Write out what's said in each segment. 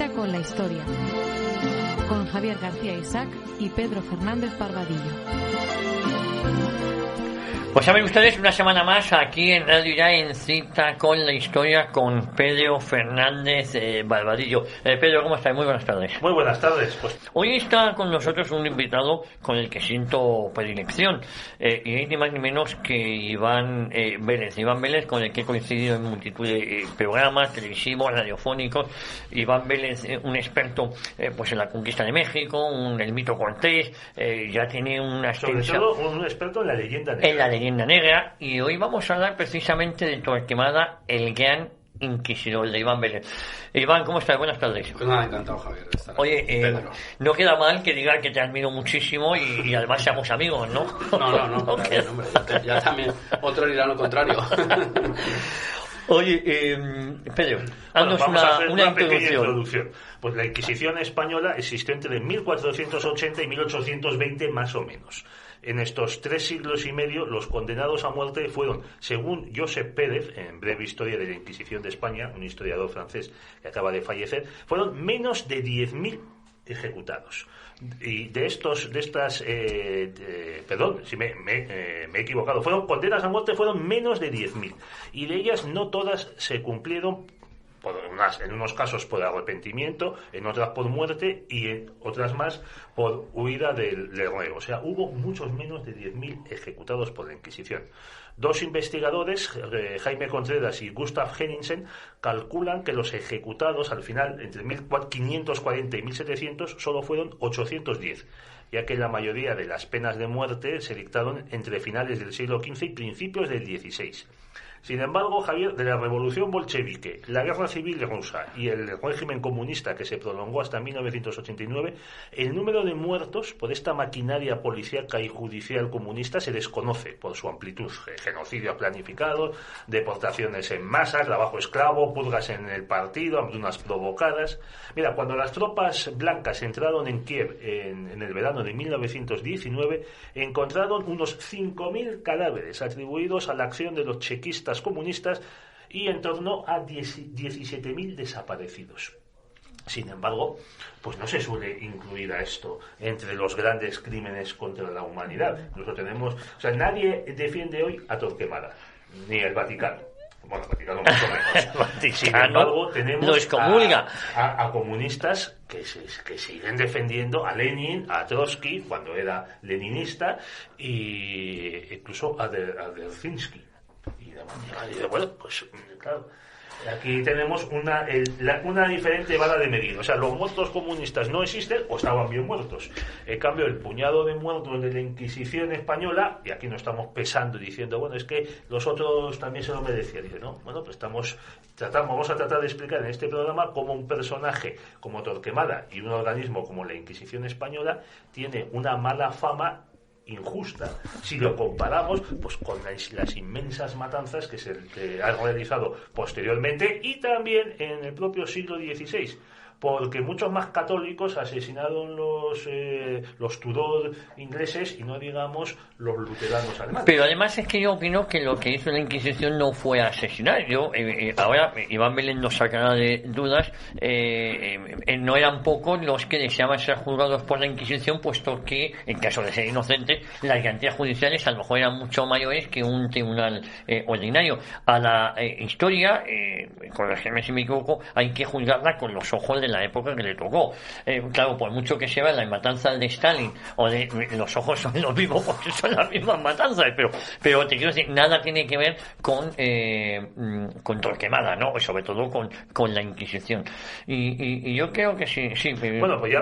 Cita con la historia, con Javier García Isaac y Pedro Fernández Barbadillo. Pues saben ustedes, una semana más aquí en Radio Ya en Cita con la historia con Pedro Fernández Barbadillo. Pedro, ¿cómo estás? Muy buenas tardes. Muy buenas tardes. Pues hoy está con nosotros un invitado con el que siento predilección, y es ni más ni menos que Iván Vélez. Iván Vélez, con el que he coincidido en multitud de programas televisivos, radiofónicos. Iván Vélez, un experto pues en la conquista de México, el mito Cortés, ya tiene una extensa... Sobre todo un experto en la leyenda negra. En la leyenda negra, y hoy vamos a hablar precisamente de Torquemada, el gran inquisidor, de Iván Vélez. Iván, ¿cómo estás? Buenas tardes. Pues nada, encantado, Javier, de estar Oye, Pedro. no queda mal que diga que te admiro muchísimo y además seamos amigos, ¿no? No, bien, hombre, ya también otro dirá lo contrario. Oye, Pedro, haznos vamos a hacer una pequeña introducción. Pues la Inquisición española existió entre 1480 y 1820 más o menos. En estos 3 siglos y medio, los condenados a muerte fueron, según Josep Pérez, en Breve Historia de la Inquisición de España, un historiador francés que acaba de fallecer, fueron menos de 10.000 ejecutados. Y perdón, si me he equivocado, fueron condenas a muerte, fueron menos de 10.000. Y de ellas no todas se cumplieron, en unos casos por arrepentimiento, en otras por muerte y en otras más por huida del reo. O sea, hubo muchos menos de 10.000 ejecutados por la Inquisición. 2 investigadores, Jaime Contreras y Gustav Henningsen, calculan que los ejecutados al final, entre 1540 y 1700, solo fueron 810, ya que la mayoría de las penas de muerte se dictaron entre finales del siglo XV y principios del XVI. Sin embargo, Javier, de la revolución bolchevique, la guerra civil rusa y el régimen comunista que se prolongó hasta 1989, el número de muertos por esta maquinaria policíaca y judicial comunista se desconoce por su amplitud. Genocidios planificados, deportaciones en masa, trabajo esclavo, purgas en el partido, hambrunas provocadas. Mira, cuando las tropas blancas entraron en Kiev en el verano de 1919, encontraron unos 5.000 cadáveres atribuidos a la acción de los chequistas comunistas y en torno a 17.000 desaparecidos. Sin embargo, pues no se suele incluir a esto entre los grandes crímenes contra la humanidad. Nosotros tenemos, nadie defiende hoy a Torquemada, ni el Vaticano. Bueno, el Vaticano mucho menos. Sin embargo, tenemos a comunistas que siguen defendiendo a Lenin, a Trotsky, cuando era leninista, e incluso a Dzerzhinsky. Y bueno, pues claro, aquí tenemos una diferente vara de medir. O sea, los muertos comunistas no existen o estaban bien muertos. En cambio, el puñado de muertos de la Inquisición española, y aquí no estamos pesando y diciendo, bueno, es que los otros también se lo merecían. Dice, no, bueno, pues vamos a tratar de explicar en este programa cómo un personaje como Torquemada y un organismo como la Inquisición española tiene una mala fama injusta si lo comparamos pues con las inmensas matanzas que se han realizado posteriormente y también en el propio siglo XVI, porque muchos más católicos asesinaron los Tudor ingleses y no digamos los luteranos alemanes. Pero además es que yo opino que lo que hizo la Inquisición no fue asesinar. Ahora Iván Vélez nos sacará de dudas, no eran pocos los que deseaban ser juzgados por la Inquisición, puesto que en caso de ser inocentes las garantías judiciales a lo mejor eran mucho mayores que un tribunal ordinario. A la historia, corrígeme si me equivoco, hay que juzgarla con los ojos de la época que le tocó. Claro, por mucho que se vea la matanza de Stalin o de los ojos son los mismos porque son las mismas matanzas, pero te quiero decir, nada tiene que ver con Torquemada, ¿no? Sobre todo con la Inquisición. Y yo creo que sí. Bueno, pues ya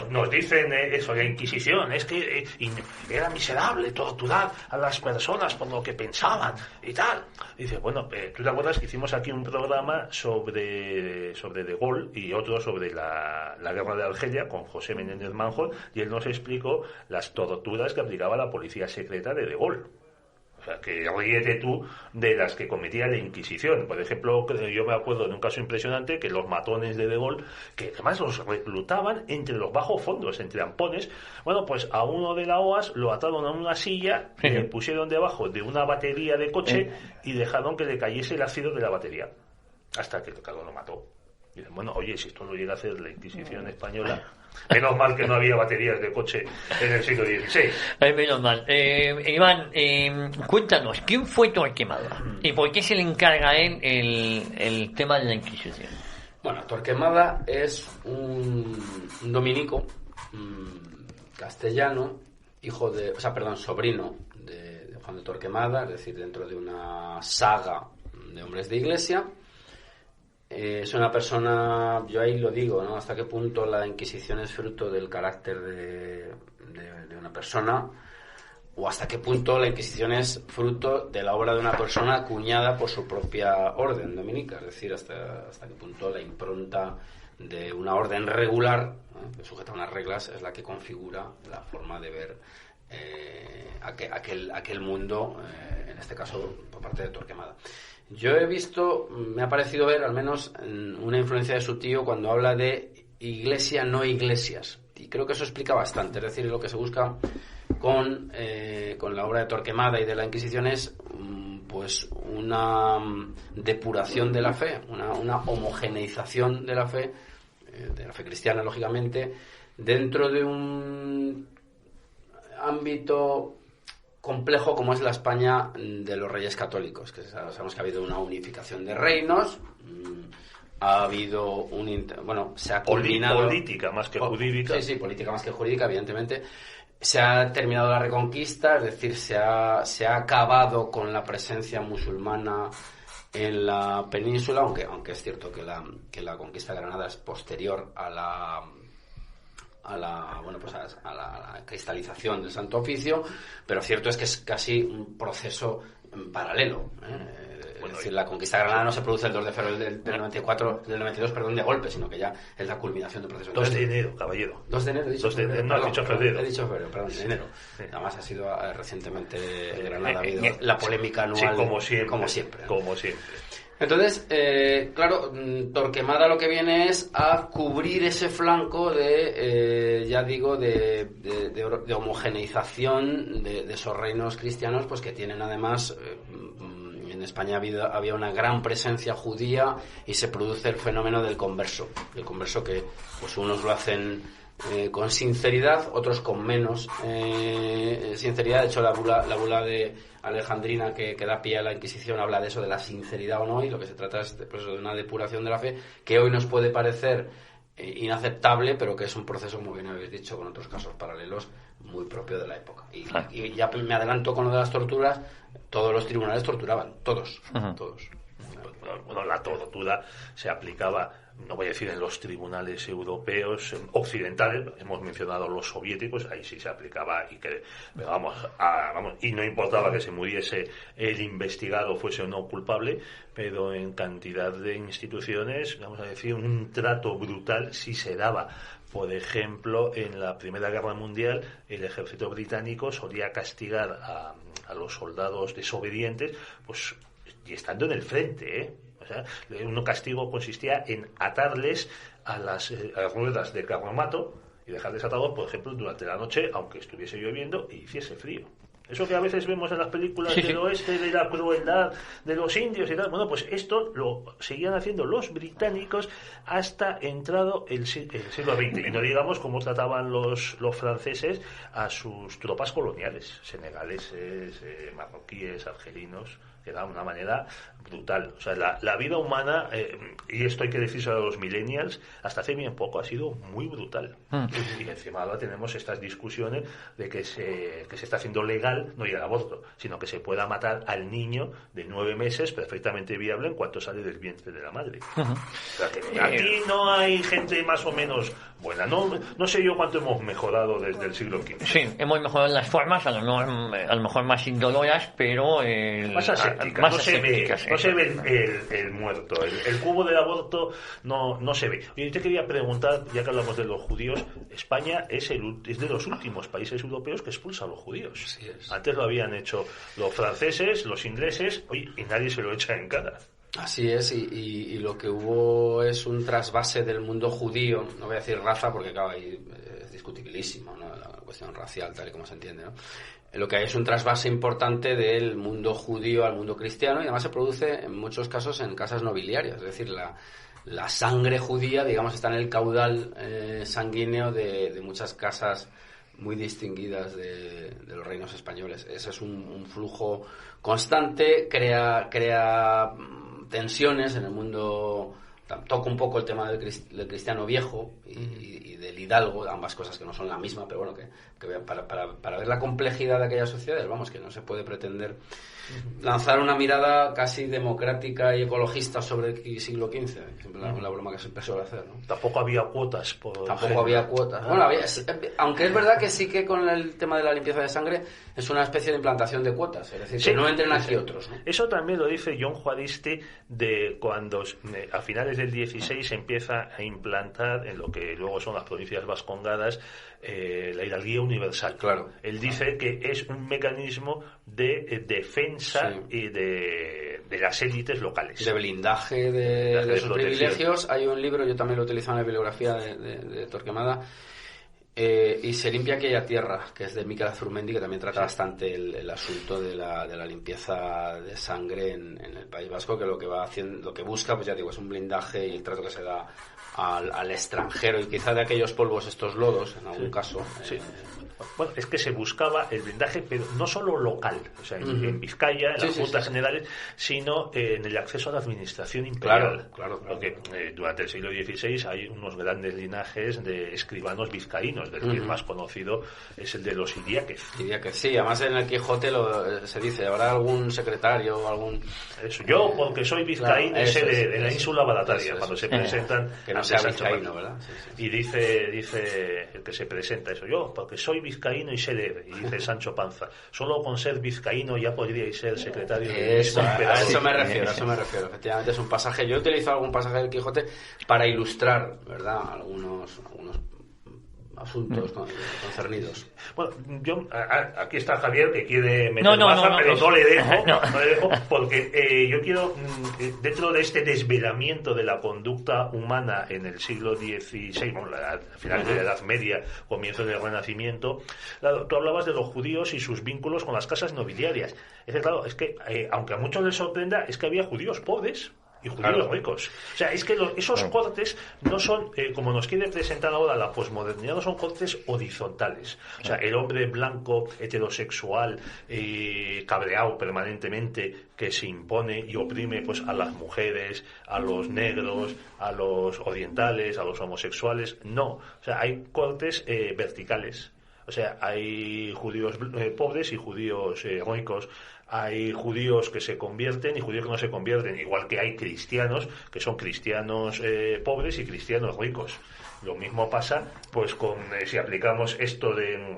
nos dicen eso, la Inquisición es que era miserable torturar a las personas por lo que pensaban y tal. Y dice, bueno, ¿tú te acuerdas que hicimos aquí un programa sobre De Gaulle y otro sobre la guerra de Argelia con José Menéndez Manjón, y él nos explicó las torturas que aplicaba la policía secreta de Gaulle? O sea, que ríete tú de las que cometía la Inquisición. Por ejemplo, yo me acuerdo de un caso impresionante que los matones de Gaulle, que además los reclutaban entre los bajos fondos, entre ampones, bueno, pues a uno de la OAS lo ataron a una silla, y le pusieron debajo de una batería de coche y dejaron que le cayese el ácido de la batería, hasta que lo mató. Dicen, bueno, oye, si esto lo llega a hacer la Inquisición española, menos mal que no había baterías de coche en el siglo XVI. Menos mal. Iván, cuéntanos, ¿quién fue Torquemada? ¿Y por qué se le encarga a él el tema de la Inquisición? Bueno, Torquemada es un dominico castellano, sobrino de Juan de Torquemada, es decir, dentro de una saga de hombres de iglesia. Es una persona, yo ahí lo digo, ¿no? Hasta qué punto la Inquisición es fruto del carácter de una persona, o hasta qué punto la Inquisición es fruto de la obra de una persona acuñada por su propia orden dominica, es decir, hasta qué punto la impronta de una orden regular, ¿no?, sujeta a unas reglas, es la que configura la forma de ver aquel mundo, en este caso por parte de Torquemada. Yo he visto, me ha parecido ver al menos una influencia de su tío cuando habla de iglesia, no iglesias. Y creo que eso explica bastante. Es decir, lo que se busca con la obra de Torquemada y de la Inquisición es pues una depuración de la fe, una homogeneización de la fe cristiana, lógicamente, dentro de un ámbito complejo como es la España de los Reyes Católicos, que sabemos que ha habido una unificación de reinos, ha habido se ha culminado política más que jurídica. Sí, política más que jurídica, evidentemente. Se ha terminado la Reconquista, es decir, se ha acabado con la presencia musulmana en la península, aunque es cierto que la conquista de Granada es posterior a la cristalización del Santo Oficio, pero cierto es que es casi un proceso paralelo, es decir, la conquista de Granada no se produce el 2 de febrero del 92, de golpe, sino que ya es la culminación del proceso. 2 de enero, caballero. 2 de enero, he dicho febrero. He dicho febrero, perdón, de enero. Sí. Además ha sido recientemente en Granada, ha habido la polémica anual. Sí, como siempre. Entonces, claro, Torquemada lo que viene es a cubrir ese flanco de homogeneización de esos reinos cristianos, pues que tienen además, en España había una gran presencia judía y se produce el fenómeno del converso. El converso que pues unos lo hacen con sinceridad, otros con menos sinceridad. De hecho, la bula de Alejandrina que da pie a la Inquisición habla de eso, de la sinceridad o no, y lo que se trata es de una depuración de la fe que hoy nos puede parecer inaceptable, pero que es un proceso, muy bien habéis dicho, con otros casos paralelos, muy propio de la época. Y ya me adelanto con lo de las torturas. Todos los tribunales torturaban, todos. Bueno, la tortura se aplicaba, no voy a decir en los tribunales europeos occidentales, hemos mencionado los soviéticos, ahí sí se aplicaba, y no importaba que se muriese el investigado, fuese o no culpable, pero en cantidad de instituciones, vamos a decir, un trato brutal sí se daba. Por ejemplo, en la Primera Guerra Mundial, el ejército británico solía castigar a los soldados desobedientes, pues, y estando en el frente, O sea, un castigo consistía en atarles a las ruedas del carromato y dejarles atados, por ejemplo, durante la noche, aunque estuviese lloviendo y hiciese frío. Eso que a veces vemos en las películas del oeste, de la crueldad de los indios y tal. Bueno, pues esto lo seguían haciendo los británicos hasta entrado el siglo XX. Y no digamos cómo trataban los franceses a sus tropas coloniales, senegaleses, marroquíes, argelinos, que era una manera brutal. O sea, la vida humana, y esto hay que decírselo a los millennials, hasta hace bien poco ha sido muy brutal. Y encima ahora tenemos estas discusiones de que se está haciendo legal no ir al aborto, sino que se pueda matar al niño de 9 meses perfectamente viable en cuanto sale del vientre de la madre. O sea, que aquí no hay gente más o menos buena. No sé yo cuánto hemos mejorado desde el siglo XV. Sí, hemos mejorado las formas, a lo mejor más indoloras, pero más asépticas. No se ve el muerto. El cubo del aborto no se ve. Y te quería preguntar, ya que hablamos de los judíos, España es de los últimos países europeos que expulsa a los judíos. Así es. Antes lo habían hecho los franceses, los ingleses, y nadie se lo echa en cara. Así es, y lo que hubo es un trasvase del mundo judío, no voy a decir raza porque claro, ahí es discutibilísimo, ¿no? La cuestión racial tal y como se entiende, ¿no? lo que hay es un trasvase importante del mundo judío al mundo cristiano, y además se produce en muchos casos en casas nobiliarias, es decir, la sangre judía, digamos, está en el caudal sanguíneo de muchas casas muy distinguidas de los reinos españoles. Ese es un flujo constante, crea tensiones en el mundo. Toca un poco el tema del cristiano viejo y del hidalgo, ambas cosas que no son la misma, pero bueno, que para ver la complejidad de aquellas sociedades, vamos, que no se puede pretender lanzar una mirada casi democrática y ecologista sobre el siglo XV, la broma que siempre suele hacer, ¿no? Tampoco había cuotas. Había cuotas. Bueno, aunque es verdad que sí que con el tema de la limpieza de sangre es una especie de implantación de cuotas, es decir, que no entren aquí otros, ¿no? Eso también lo dice John Juaristi, de cuando a finales del 16 se empieza a implantar en lo que luego son las provincias vascongadas la hidalguía universal. Claro. Él dice que es un mecanismo de defensa y de las élites locales. De blindaje de sus privilegios. Hay un libro, yo también lo he utilizado en la bibliografía de Torquemada, y Se limpia aquella tierra, que es de Miquel Azurmendi, que también trata bastante el asunto de la limpieza de sangre en el País Vasco, que lo que busca, pues ya digo, es un blindaje y el trato que se da al extranjero, y quizá de aquellos polvos estos lodos, en algún caso. Bueno, es que se buscaba el blindaje, pero no solo local, o sea, en Vizcaya, en las juntas generales, sino en el acceso a la administración imperial. Claro. Porque durante el siglo XVI hay unos grandes linajes de escribanos vizcaínos, del que el más conocido es el de los Idiáquez. Sí, además en el Quijote se dice, ¿habrá algún secretario o algún...? Eso, yo, porque soy vizcaíno, de la ínsula Barataria, cuando se presentan... Que no sea vizcaíno, ¿verdad? Sí. Y dice el que se presenta eso, yo, porque soy vizcaíno y sé leer, y dice Sancho Panza, solo con ser vizcaíno ya podríais ser secretario de eso. A eso me refiero. Efectivamente es un pasaje. Yo he utilizado algún pasaje del Quijote para ilustrar, ¿verdad?, algunos asuntos concernidos. Bueno, aquí está Javier, que quiere meter baza, pero no le dejo, porque yo quiero, dentro de este desvelamiento de la conducta humana en el siglo XVI, al final de la Edad Media, comienzo del Renacimiento, tú hablabas de los judíos y sus vínculos con las casas nobiliarias. Es que aunque a muchos les sorprenda, es que había judíos pobres y judíos ricos. O sea, es que esos cortes no son, como nos quiere presentar ahora la posmodernidad, no son cortes horizontales. O sea, el hombre blanco, heterosexual, cabreado permanentemente, que se impone y oprime pues a las mujeres, a los negros, a los orientales, a los homosexuales. No. O sea, hay cortes verticales. O sea, hay judíos pobres y judíos ricos. Hay judíos que se convierten y judíos que no se convierten, igual que hay cristianos que son cristianos pobres y cristianos ricos. Lo mismo pasa pues con si aplicamos esto de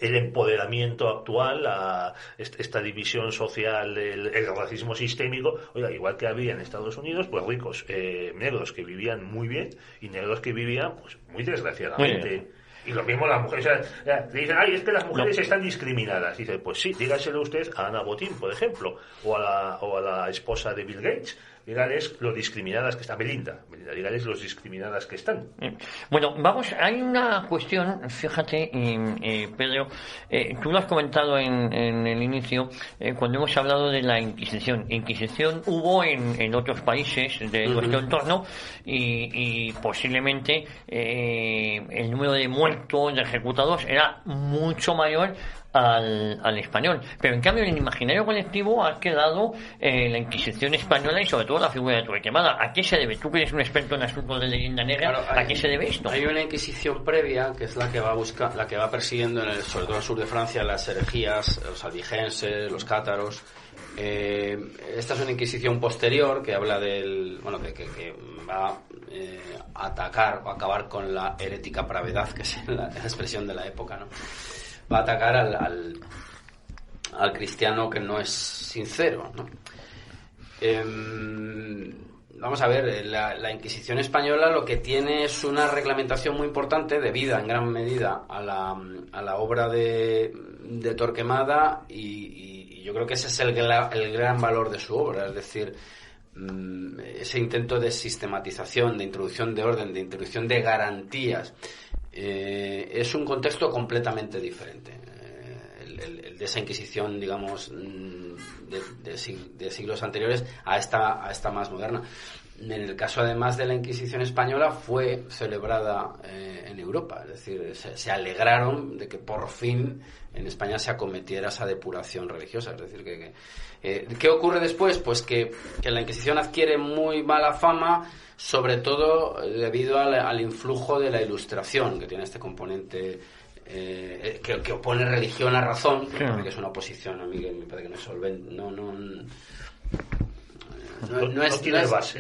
el empoderamiento actual a esta división social, el racismo sistémico. Oiga, igual que había en Estados Unidos, pues ricos negros que vivían muy bien y negros que vivían pues muy desgraciadamente. Y lo mismo las mujeres, o sea, le dicen, es que las mujeres están discriminadas. Dice, pues sí, dígaselo usted a Ana Botín, por ejemplo, o a la esposa de Bill Gates. Dígales lo discriminadas que están, Belinda, dígales los discriminadas que están. Bueno, hay una cuestión, fíjate, Pedro, tú lo has comentado en el inicio, cuando hemos hablado de la Inquisición. Inquisición hubo en otros países de nuestro entorno y posiblemente el número de muertos, de ejecutados, era mucho mayor al español, pero en cambio en el imaginario colectivo ha quedado la Inquisición española y sobre todo la figura de Torquemada. ¿A qué se debe? Tú que eres un experto en asuntos de leyenda negra, claro, ¿a qué se debe esto? Hay una Inquisición previa que es la que va persiguiendo sobre todo en el sur de Francia las herejías, los albigenses, los cátaros. Esta es una Inquisición posterior que habla que va a atacar o acabar con la herética pravedad, que es la expresión de la época, ¿no? Va a atacar al cristiano que no es sincero, ¿no? Vamos a ver, la Inquisición española lo que tiene es una reglamentación muy importante debida en gran medida a la obra de Torquemada y yo creo que ese es el gran valor de su obra, es decir, ese intento de sistematización, de introducción de orden, de introducción de garantías. Es un contexto completamente diferente. el de esa Inquisición, digamos, de siglos anteriores a esta más moderna. En el caso, además, de la Inquisición española, fue celebrada en Europa. Es decir, se alegraron de que por fin en España se acometiera esa depuración religiosa. Es decir, ¿qué ocurre después? Pues que la Inquisición adquiere muy mala fama, sobre todo debido al influjo de la Ilustración, que tiene este componente que opone religión a razón, que es una oposición a mí que me parece que no es solvente,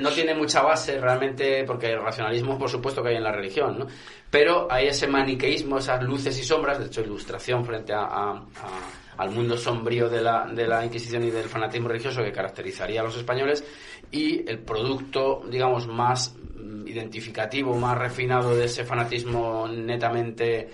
no tiene mucha base realmente, porque el racionalismo, por supuesto, que hay en la religión, ¿no? Pero hay ese maniqueísmo, esas luces y sombras, de hecho, Ilustración frente al mundo sombrío de la Inquisición y del fanatismo religioso que caracterizaría a los españoles, y el producto, digamos, más identificativo, más refinado de ese fanatismo netamente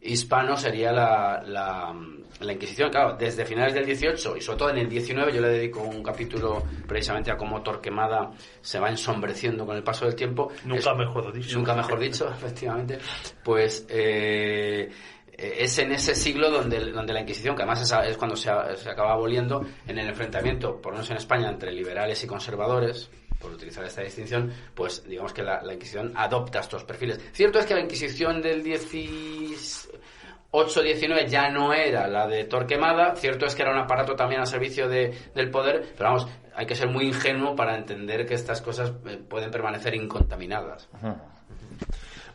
hispano sería la Inquisición. Claro, desde finales del 18 y sobre todo en el 19, yo le dedico un capítulo precisamente a cómo Torquemada se va ensombreciendo con el paso del tiempo. Nunca mejor dicho, efectivamente. Pues es en ese siglo donde la Inquisición, que además es cuando se acaba aboliendo, en el enfrentamiento, por lo menos en España, entre liberales y conservadores, por utilizar esta distinción, pues digamos que la Inquisición adopta estos perfiles. Cierto es que la Inquisición del 18-19 ya no era la de Torquemada, cierto es que era un aparato también al servicio del poder, pero vamos, hay que ser muy ingenuo para entender que estas cosas pueden permanecer incontaminadas.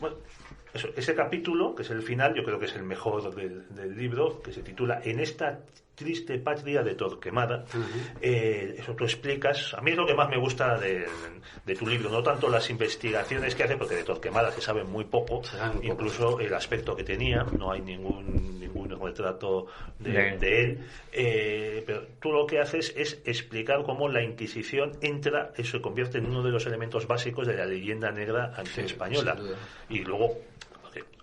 Bueno, ese capítulo, que es el final, yo creo que es el mejor del libro, que se titula En esta triste patria de Torquemada. Eso tú explicas. A mí es lo que más me gusta de tu libro, no tanto las investigaciones que hace, porque de Torquemada se sabe muy poco, incluso el aspecto que tenía, no hay ningún retrato de él, pero tú lo que haces es explicar cómo la Inquisición se convierte en uno de los elementos básicos de la leyenda negra española, y luego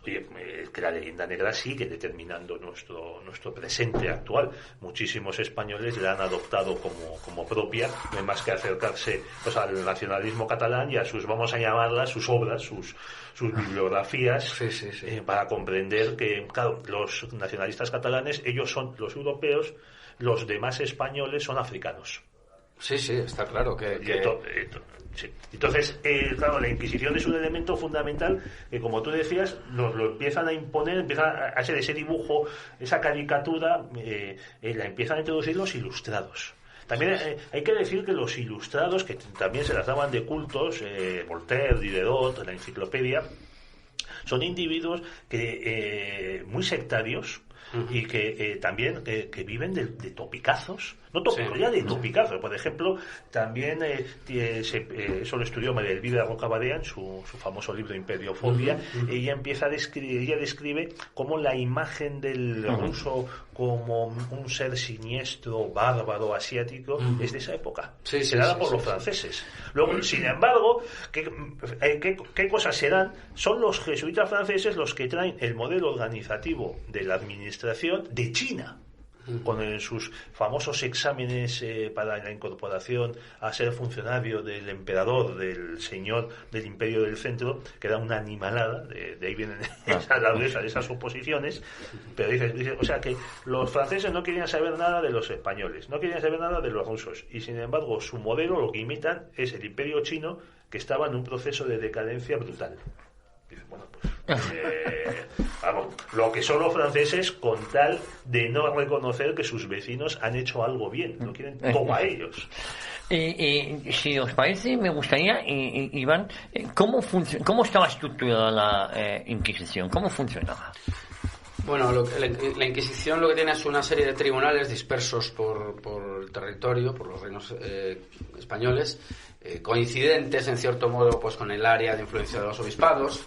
que la leyenda negra sigue determinando nuestro presente actual. Muchísimos españoles la han adoptado como propia, no hay más que acercarse pues al nacionalismo catalán y a vamos a llamarlas, sus obras, sus bibliografías, para comprender que, claro, los nacionalistas catalanes, ellos son los europeos, los demás españoles son africanos. Sí, está claro que... Sí. Entonces, claro, la Inquisición es un elemento fundamental que, como tú decías, lo empiezan a imponer, empiezan a hacer ese dibujo, esa caricatura, la empiezan a introducir los ilustrados. También hay que decir que los ilustrados, que también se las daban de cultos, Voltaire, Diderot, la enciclopedia, son individuos que muy sectarios, y que también que viven de topicazos, ya de topicazos. Por ejemplo, también eso lo estudió María Elvira Rocabadia en su famoso libro Imperiofobia. Ella describe cómo la imagen del ruso como un ser siniestro, bárbaro, asiático, es de esa época, creada por los franceses. Luego, sin embargo, ¿qué cosas serán? Son los jesuitas franceses los que traen el modelo organizativo de la administración de China, con sus famosos exámenes para la incorporación a ser funcionario del emperador, del señor del Imperio del Centro, que era una animalada, de ahí vienen esas oposiciones. Pero dice, o sea que los franceses no querían saber nada de los españoles, no querían saber nada de los rusos, y sin embargo su modelo, lo que imitan, es el Imperio chino, que estaba en un proceso de decadencia brutal. Bueno, pues vamos, lo que son los franceses, con tal de no reconocer que sus vecinos han hecho algo bien, lo quieren todo a ellos. Si os parece, me gustaría, Iván, ¿cómo estaba estructurada la Inquisición? ¿Cómo funcionaba? Bueno, la Inquisición lo que tiene es una serie de tribunales dispersos por el territorio, por los reinos españoles, coincidentes en cierto modo pues con el área de influencia de los obispados.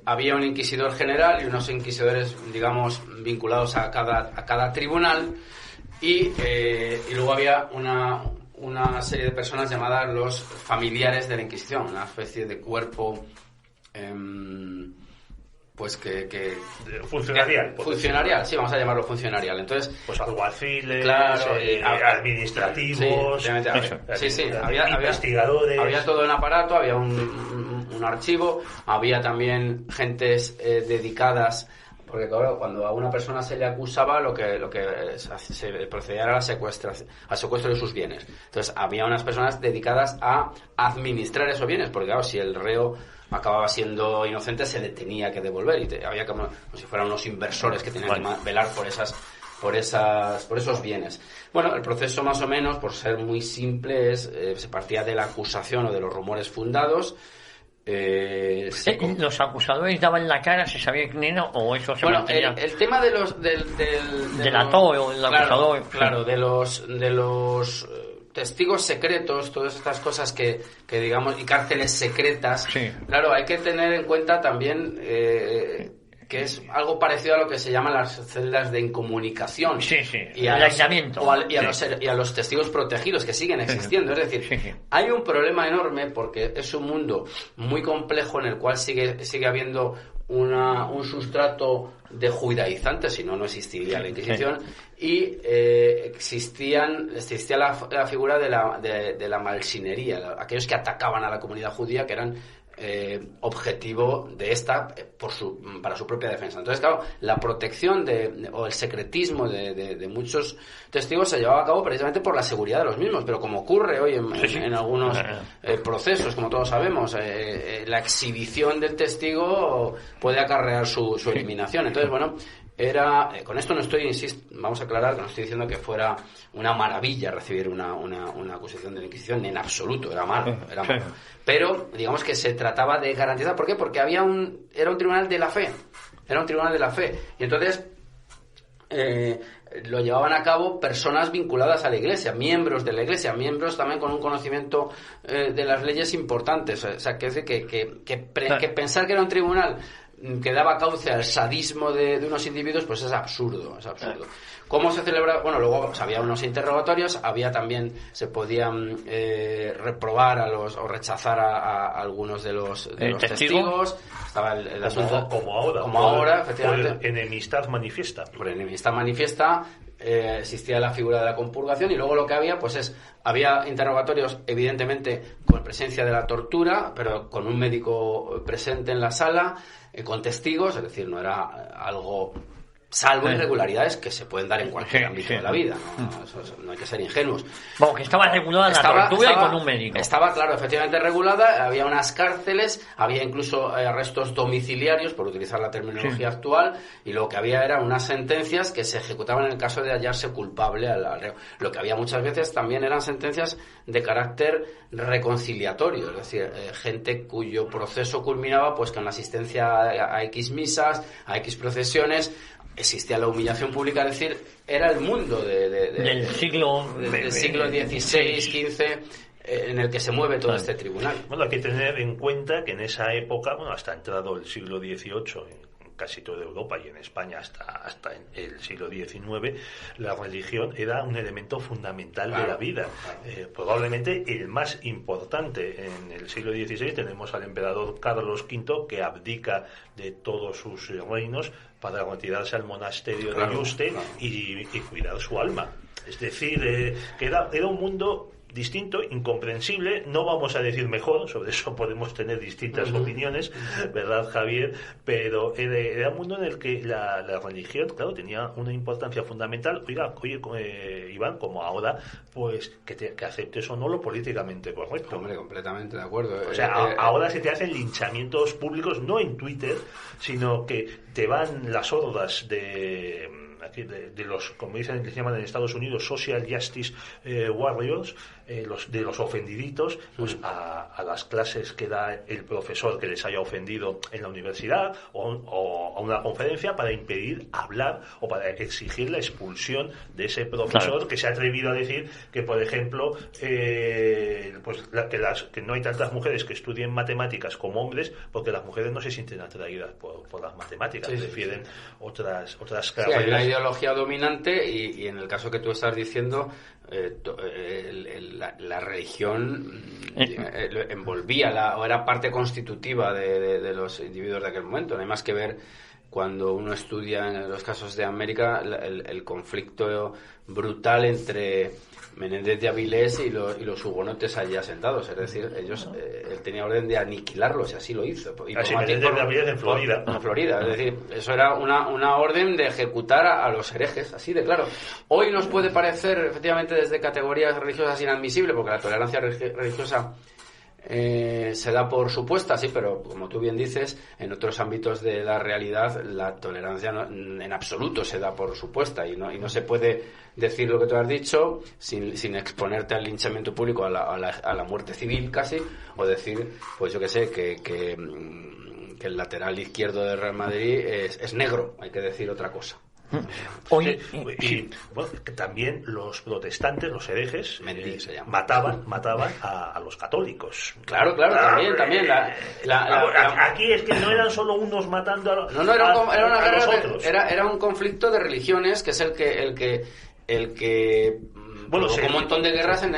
Había un inquisidor general y unos inquisidores, digamos, vinculados a cada tribunal, y luego había una serie de personas llamadas los familiares de la Inquisición, una especie de cuerpo pues que funcionarial, sí, vamos a llamarlo funcionarial. Entonces, pues alguaciles, claro, administrativos, había investigadores, había todo un aparato, había un archivo, había también gentes dedicadas, porque claro, cuando a una persona se le acusaba, lo que se procedía era al secuestro de sus bienes. Entonces había unas personas dedicadas a administrar esos bienes, porque claro, si el reo acababa siendo inocente, se le tenía que devolver, y había como si fueran unos inversores que tenían que velar por esos bienes. Bueno, el proceso más o menos, por ser muy simple, se partía de la acusación o de los rumores fundados. ¿Los acusadores daban la cara, se sabía quién era, o eso se mantenía? El tema de los acusador. Claro, de los testigos secretos, todas estas cosas que digamos, y cárceles secretas. Sí. Claro, hay que tener en cuenta también que es algo parecido a lo que se llaman las celdas de incomunicación. Sí. Y el aislamiento. Y a los testigos protegidos, que siguen existiendo. Es decir, hay un problema enorme porque es un mundo muy complejo en el cual sigue habiendo un sustrato de judaizantes, si no existiría la Inquisición, y existía la figura de la malsinería, aquellos que atacaban a la comunidad judía, que eran objetivo de esta para su propia defensa. Entonces, claro, la protección o el secretismo de muchos testigos se llevaba a cabo precisamente por la seguridad de los mismos, pero como ocurre hoy en algunos procesos, como todos sabemos, la exhibición del testigo puede acarrear su eliminación. Entonces, bueno, con esto no estoy, vamos a aclarar que no estoy diciendo que fuera una maravilla recibir una acusación de la Inquisición, en absoluto, era malo. Pero digamos que se trataba de garantizar. ¿Por qué? Porque era un tribunal de la fe. Y entonces lo llevaban a cabo personas vinculadas a la Iglesia, miembros de la Iglesia, miembros también con un conocimiento de las leyes importantes. O sea, que pensar que era un tribunal que daba cauce al sadismo de unos individuos, pues es absurdo. ¿Cómo se celebra? Bueno, luego había unos interrogatorios, se podían reprobar o rechazar a algunos de los testigos. Estaba el asunto como ahora, efectivamente. Por enemistad manifiesta. Existía la figura de la compurgación, y luego lo que había había interrogatorios evidentemente con presencia de la tortura, pero con un médico presente en la sala, con testigos, es decir, no era algo salvo irregularidades que se pueden dar en cualquier ámbito de la vida, no hay que ser ingenuos. Bueno, que estaba regulada la tortura y con un médico. Estaba, claro, efectivamente regulada, había unas cárceles, había incluso arrestos domiciliarios, por utilizar la terminología actual, y lo que había eran unas sentencias que se ejecutaban en el caso de hallarse culpable al reo. Lo que había muchas veces también eran sentencias de carácter reconciliatorio, es decir, gente cuyo proceso culminaba con la asistencia a X misas, a X procesiones. Existía la humillación pública, es decir, era el mundo del siglo XVI, XV, en el que se mueve todo este tribunal. Bueno, hay que tener en cuenta que en esa época, hasta entrado el siglo XVIII, en casi toda Europa y en España hasta en el siglo XIX, la religión era un elemento fundamental de la vida. Probablemente el más importante. En el siglo XVI tenemos al emperador Carlos V, que abdica de todos sus reinos para retirarse al monasterio de Yuste y cuidar su alma. Es decir, que era un mundo distinto, incomprensible, no vamos a decir mejor, sobre eso podemos tener distintas opiniones, ¿verdad, Javier? Pero era un mundo en el que la religión, claro, tenía una importancia fundamental. Oye, Iván, como ahora, pues que aceptes o no lo políticamente correcto. Hombre, completamente de acuerdo. O sea, ahora se te hacen linchamientos públicos, no en Twitter, sino que te van las hordas de los, como dicen, que se llaman en Estados Unidos, Social Justice Warriors, de los ofendiditos, pues a las clases que da el profesor que les haya ofendido en la universidad o a una conferencia, para impedir hablar o para exigir la expulsión de ese profesor que se ha atrevido a decir que, por ejemplo, que no hay tantas mujeres que estudien matemáticas como hombres, porque las mujeres no se sienten atraídas por las matemáticas, prefieren otras carreras. Hay una ideología dominante y en el caso que tú estás diciendo, la religión envolvía o era parte constitutiva de los individuos de aquel momento. No hay más que ver cuando uno estudia en los casos de América el conflicto brutal entre Menéndez de Avilés y los hugonotes allí asentados. Es decir, ellos, él tenía orden de aniquilarlos y así lo hizo. Y Menéndez de Avilés en Florida. En Florida. Es decir, eso era una orden de ejecutar a los herejes, así de claro. Hoy nos puede parecer, efectivamente, desde categorías religiosas inadmisible, porque la tolerancia religiosa se da por supuesta, sí, pero como tú bien dices, en otros ámbitos de la realidad la tolerancia en absoluto se da por supuesta y no se puede decir lo que tú has dicho sin exponerte al linchamiento público, a la muerte civil casi, o decir, pues yo que sé, que el lateral izquierdo del Real Madrid es negro, hay que decir otra cosa. Hoy, bueno, que también los protestantes, los herejes, mataban a los católicos. Claro, también. Aquí es que no eran solo unos matando a los otros. Era un conflicto de religiones que es el que bueno, un montón de guerras en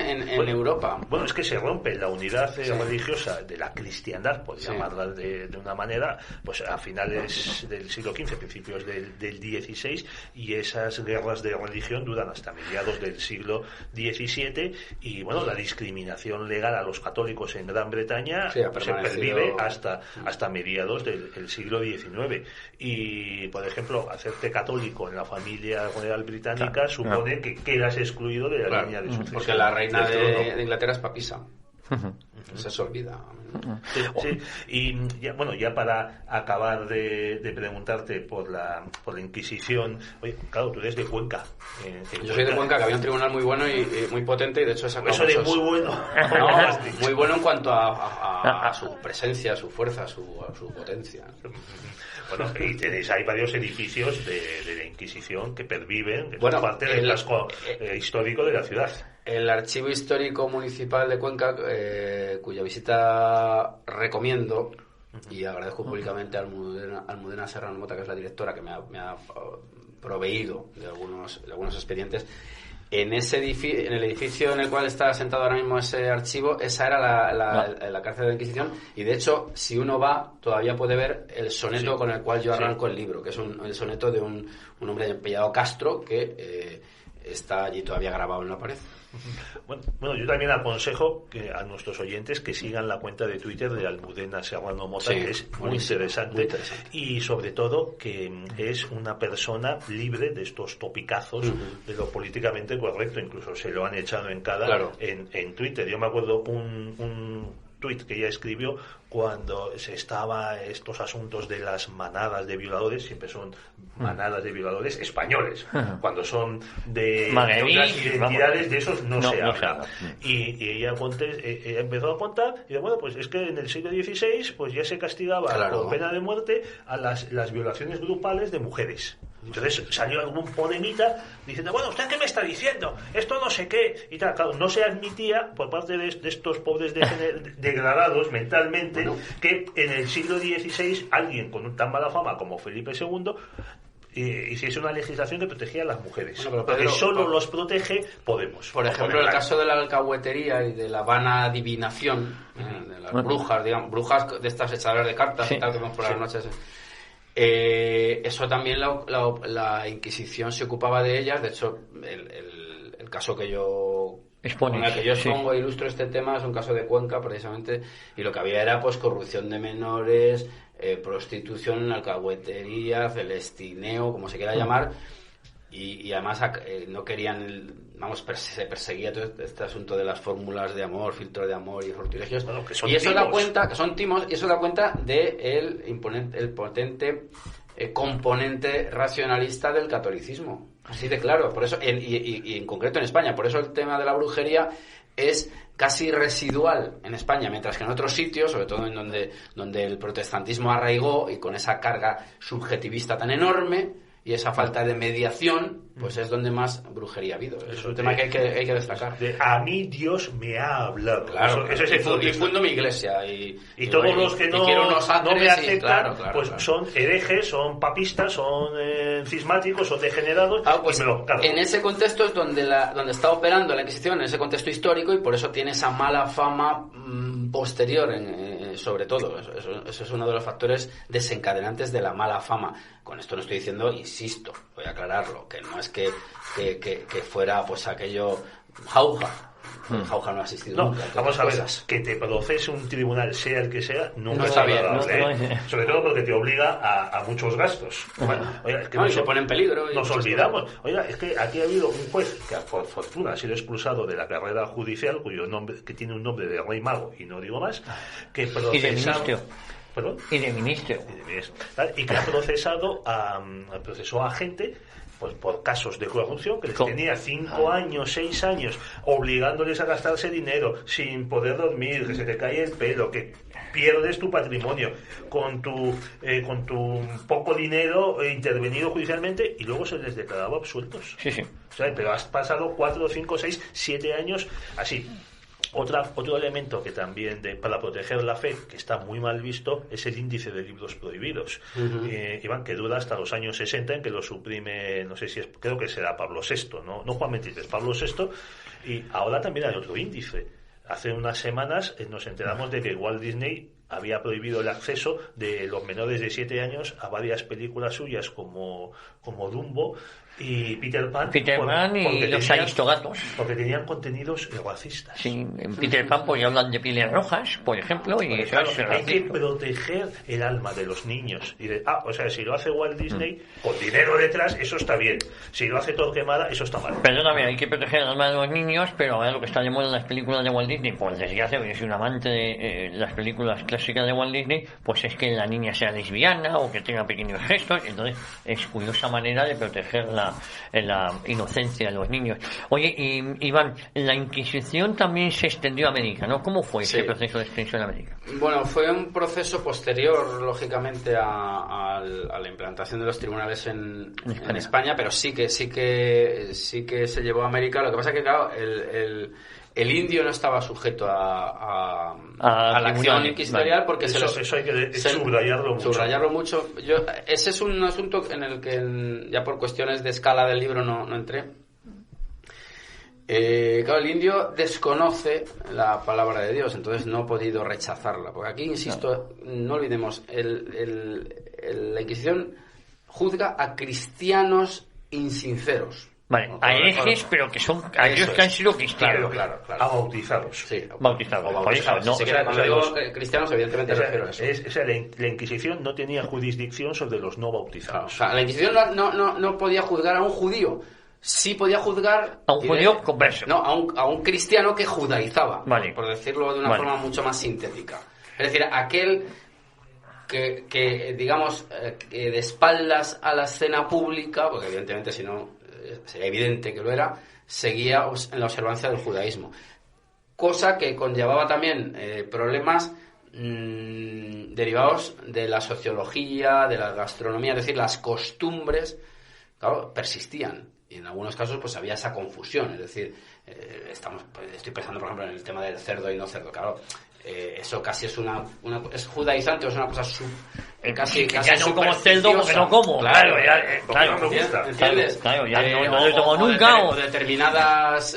Europa. Bueno, es que se rompe la unidad religiosa de la cristiandad, por llamarla de una manera, pues a finales del siglo XV, principios del XVI, y esas guerras de religión duran hasta mediados del siglo XVII, y bueno, la discriminación legal a los católicos en Gran Bretaña se pervive hasta mediados del siglo XIX. Y, por ejemplo, hacerte católico en la familia real británica supone que quedas excluido de la línea de sucesión. Porque la reina de Inglaterra es papisa. Se olvida. Sí. Y ya para acabar de preguntarte por la Inquisición, oye, claro, tú eres de Cuenca. Yo soy de Cuenca, que había un tribunal muy bueno y muy potente, y de hecho he sacado eso de muy bueno. Muy bueno en cuanto a su presencia, su fuerza, su potencia. Bueno, y tenéis ahí varios edificios de la Inquisición que perviven, que son parte del casco histórico de la ciudad. El Archivo Histórico Municipal de Cuenca, cuya visita recomiendo, y agradezco públicamente a Almudena Serrano Mota, que es la directora, que me ha proveído de algunos expedientes. En el edificio en el cual está asentado ahora mismo ese archivo, esa era la cárcel de la Inquisición, y de hecho, si uno va, todavía puede ver el soneto con el cual yo arranco el libro, que es el soneto de un hombre apellidado Castro, que está allí todavía grabado en la pared. Bueno, yo también aconsejo a nuestros oyentes que sigan la cuenta de Twitter de Almudena Serrano Mota, que es muy interesante, y sobre todo que es una persona libre de estos topicazos de lo políticamente correcto. Incluso se lo han echado en cara en Twitter. Yo me acuerdo un tuit que ella escribió cuando se estaba estos asuntos de las manadas de violadores, siempre son manadas de violadores españoles, cuando son de otras identidades, de esos no se habla. Y ella empezó a contar, y bueno, pues es que en el siglo XVI pues ya se castigaba con pena de muerte a las violaciones grupales de mujeres. Entonces salió algún polemita diciendo, bueno, ¿usted qué me está diciendo? Esto no sé qué. Y tal, claro, no se admitía por parte de estos pobres degradados mentalmente que en el siglo XVI alguien con tan mala fama como Felipe II hiciese una legislación que protegía a las mujeres. Bueno, porque solo los protege Podemos. Por ejemplo, el caso de la alcahuetería y de la vana adivinación, de las brujas, digamos, brujas de estas echadoras de cartas y tal que vemos por las noches. Eso también la Inquisición se ocupaba de ellas. De hecho, el caso que yo expongo e ilustro este tema es un caso de Cuenca, precisamente, y lo que había era pues corrupción de menores, prostitución, alcahuetería, celestineo, como se quiera llamar, y además no querían se perseguía todo este asunto de las fórmulas de amor, filtro de amor y sortilegios, y eso da cuenta que son timos, y eso da cuenta de el potente componente racionalista del catolicismo, así de claro. Por eso y en concreto en España, por eso el tema de la brujería es casi residual en España, mientras que en otros sitios, sobre todo en donde el protestantismo arraigó y con esa carga subjetivista tan enorme y esa falta de mediación, pues es donde más brujería ha habido. Es un tema que hay que destacar. A mí Dios me ha hablado. Claro, difundo mi iglesia. Y todos los que no me aceptan, pues son herejes, son papistas, son cismáticos, son degenerados. Pues en ese contexto es donde está operando la Inquisición, en ese contexto histórico, y por eso tiene esa mala fama posterior, sobre todo. Eso es uno de los factores desencadenantes de la mala fama. Con esto no estoy diciendo, insisto, voy a aclararlo, que no es que fuera pues aquello Jauja. Jauja no ha asistido nunca. Vamos a ver, que te procese un tribunal, sea el que sea, nunca está bien. Sobre todo porque te obliga a muchos gastos. Bueno, oiga, es que y se pone en peligro. Nos olvidamos. Oiga, es que aquí ha habido un juez que por fortuna ha sido expulsado de la carrera judicial, cuyo nombre, que tiene un nombre de rey mago, y no digo más, que procesaba... Y de ministro. ¿Perdón? Y de ministro. Y que ha procesó a gente pues por casos de corrupción, que les tenía 5 años, 6 años, obligándoles a gastarse dinero, sin poder dormir, que se te cae el pelo, que pierdes tu patrimonio con tu poco dinero intervenido judicialmente, y luego se les declaraba absueltos. Sí. O sea, pero has pasado 4, 5, 6, 7 años así. Otro elemento que también para proteger la fe, que está muy mal visto, es el índice de libros prohibidos. Iván, que dura hasta los años 60, en que lo suprime, no sé si es, creo que será Pablo VI, no Juan XXIII, Pablo VI, y ahora también hay otro índice. Hace unas semanas nos enteramos de que Walt Disney había prohibido el acceso de los menores de 7 años a varias películas suyas como Dumbo y Peter Pan y los Aristogatos, porque tenían contenidos racistas. Sí, en Peter Pan pues hablan de pieles rojas, por ejemplo, y eso claro, es hay que proteger el alma de los niños. O sea, si lo hace Walt Disney con dinero detrás, eso está bien. Si lo hace Torquemada, eso está mal. Perdóname, hay que proteger el alma de los niños, pero ahora lo que está de moda en las películas de Walt Disney, por desgracia, yo soy un amante de las películas clásicas de Walt Disney, pues es que la niña sea lesbiana o que tenga pequeños gestos. Entonces es curiosa manera de proteger la inocencia de los niños. Oye, Iván, la Inquisición también se extendió a América, ¿no? ¿Cómo fue ese proceso de extensión a América? Bueno, fue un proceso posterior, lógicamente, a la implantación de los tribunales en España, pero sí que se llevó a América. Lo que pasa es que, claro, el indio no estaba sujeto a la acción inquisitorial, porque eso hay que subrayarlo mucho. Ese es un asunto en el que ya por cuestiones de escala del libro no entré. Claro, el indio desconoce la palabra de Dios, entonces no ha podido rechazarla, porque aquí, insisto, no olvidemos, la Inquisición juzga a cristianos insinceros. Vale, a herejes, pero que son aquellos que han sido cristianos. Claro. A bautizados. Sí, bautizados. Cuando digo cristianos, evidentemente refiero a eso. La Inquisición no tenía jurisdicción sobre los no bautizados. O sea, la Inquisición no podía juzgar a un judío. Sí podía juzgar a un judío converso. No, a un cristiano que judaizaba, vale, por decirlo de una forma mucho más sintética. Es decir, aquel que digamos, que de espaldas a la escena pública, porque evidentemente si no sería evidente que lo era, seguía en la observancia del judaísmo. Cosa que conllevaba también problemas derivados de la sociología, de la gastronomía, es decir, las costumbres, claro, persistían. Y en algunos casos pues había esa confusión, es decir, estoy pensando por ejemplo en el tema del cerdo y no cerdo, claro, eso casi es es judaizante o es una cosa casi ya no como cerdo porque no como, claro, no me gusta, ¿entiendes? Claro, ya no lo he tomado nunca, o determinadas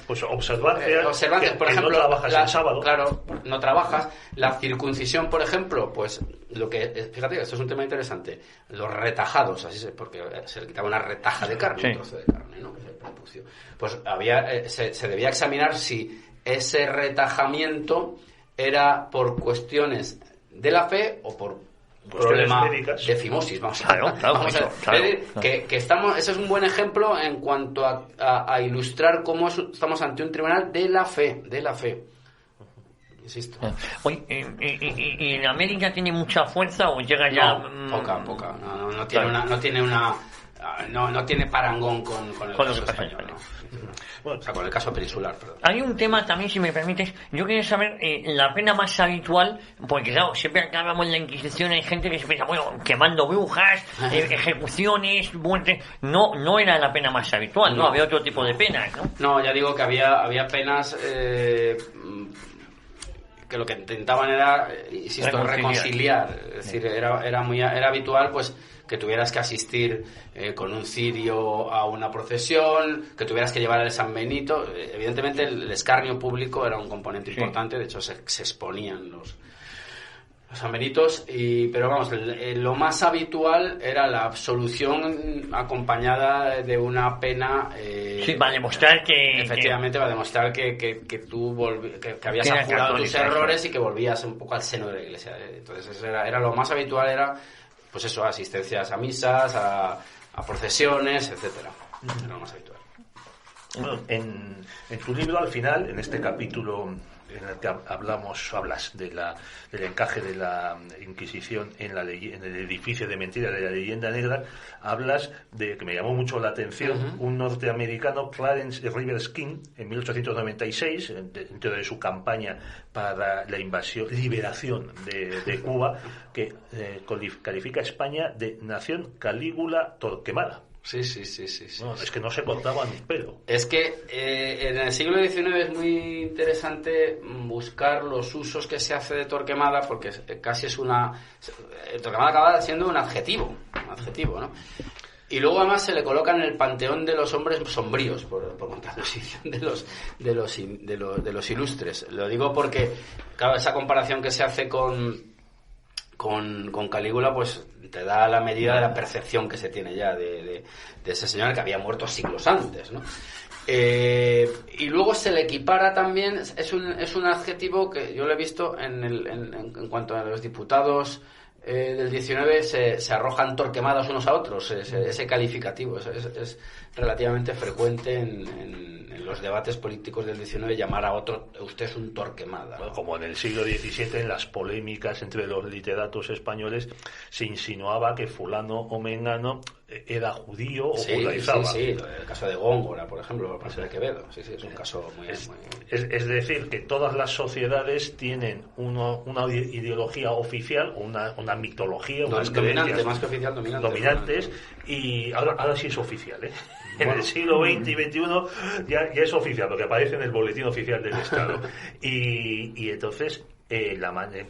pues observancias, por ejemplo, no trabajas el sábado, claro, no trabajas, la circuncisión, por ejemplo, pues lo que, fíjate, esto es un tema interesante, los retajados, porque se le quitaba una retaja de carne, un trozo de carne, ¿no? Que es el prepucio. Pues se debía examinar si ese retajamiento era por cuestiones de la fe o por problema de fimosis, vamos a ver. Que estamos, ese es un buen ejemplo en cuanto a ilustrar cómo estamos ante un tribunal de la fe. Insisto. Oye, ¿y en América tiene mucha fuerza o llega ya? Poca. No tiene parangón con el caso español. Bueno, o sea, con el caso peninsular, perdón. Hay un tema también, si me permites, yo quería saber la pena más habitual, porque claro, siempre que hablamos de la Inquisición hay gente que se piensa, bueno, quemando brujas, ejecuciones, muertes, no era la pena más habitual, ¿no? Había otro tipo de penas, ¿no? No, ya digo que había penas que lo que intentaban era, insisto, reconciliar. Es decir, era habitual, pues, que tuvieras que asistir con un cirio a una procesión, que tuvieras que llevar el San Benito. Evidentemente el escarnio público era un componente importante, de hecho se exponían Los sambenitos, pero vamos, lo más habitual era la absolución acompañada de una pena. Sí, para demostrar que. Efectivamente, para demostrar que tú que habías apurado tus errores y que volvías un poco al seno de la Iglesia. Entonces, eso era lo más habitual, era pues eso, asistencias a misas, a procesiones, etcétera. Era lo más habitual. Bueno, en tu libro, al final, en este capítulo en el que hablas del encaje de la Inquisición en el edificio de mentira de la leyenda negra, hablas de, que me llamó mucho la atención, un norteamericano, Clarence Rivers King, en 1896, dentro de su campaña para la liberación de Cuba, que califica a España de nación Calígula Torquemada. Sí. No, es que no se cortaban un pelo. Es que en el siglo XIX es muy interesante buscar los usos que se hace de Torquemada, porque casi es Torquemada acaba siendo un adjetivo, ¿no? Y luego además se le coloca en el panteón de los hombres sombríos, por contraposición de los ilustres. Lo digo porque, claro, esa comparación que se hace con Calígula, pues te da la medida de la percepción que se tiene ya de ese señor que había muerto siglos antes, ¿no? Y luego se le equipara también, es un adjetivo que yo lo he visto en cuanto a los diputados del 19 se arrojan torquemadas unos a otros, ese calificativo es relativamente frecuente en los debates políticos del 19 llamar a otro, usted es un Torquemada, ¿no? Como en el siglo XVII, en las polémicas entre los literatos españoles se insinuaba que fulano o mengano era judío o judaizaba. Sí, el caso de Góngora, por ejemplo, el caso de Quevedo, sí, es un caso muy... Es decir, que todas las sociedades tienen una ideología oficial o una mitología, unas dominante, más que oficial, dominantes, y ahora sí es oficial, ¿eh? En el siglo XX y XXI ya es oficial, porque aparece en el boletín oficial del Estado. Y entonces,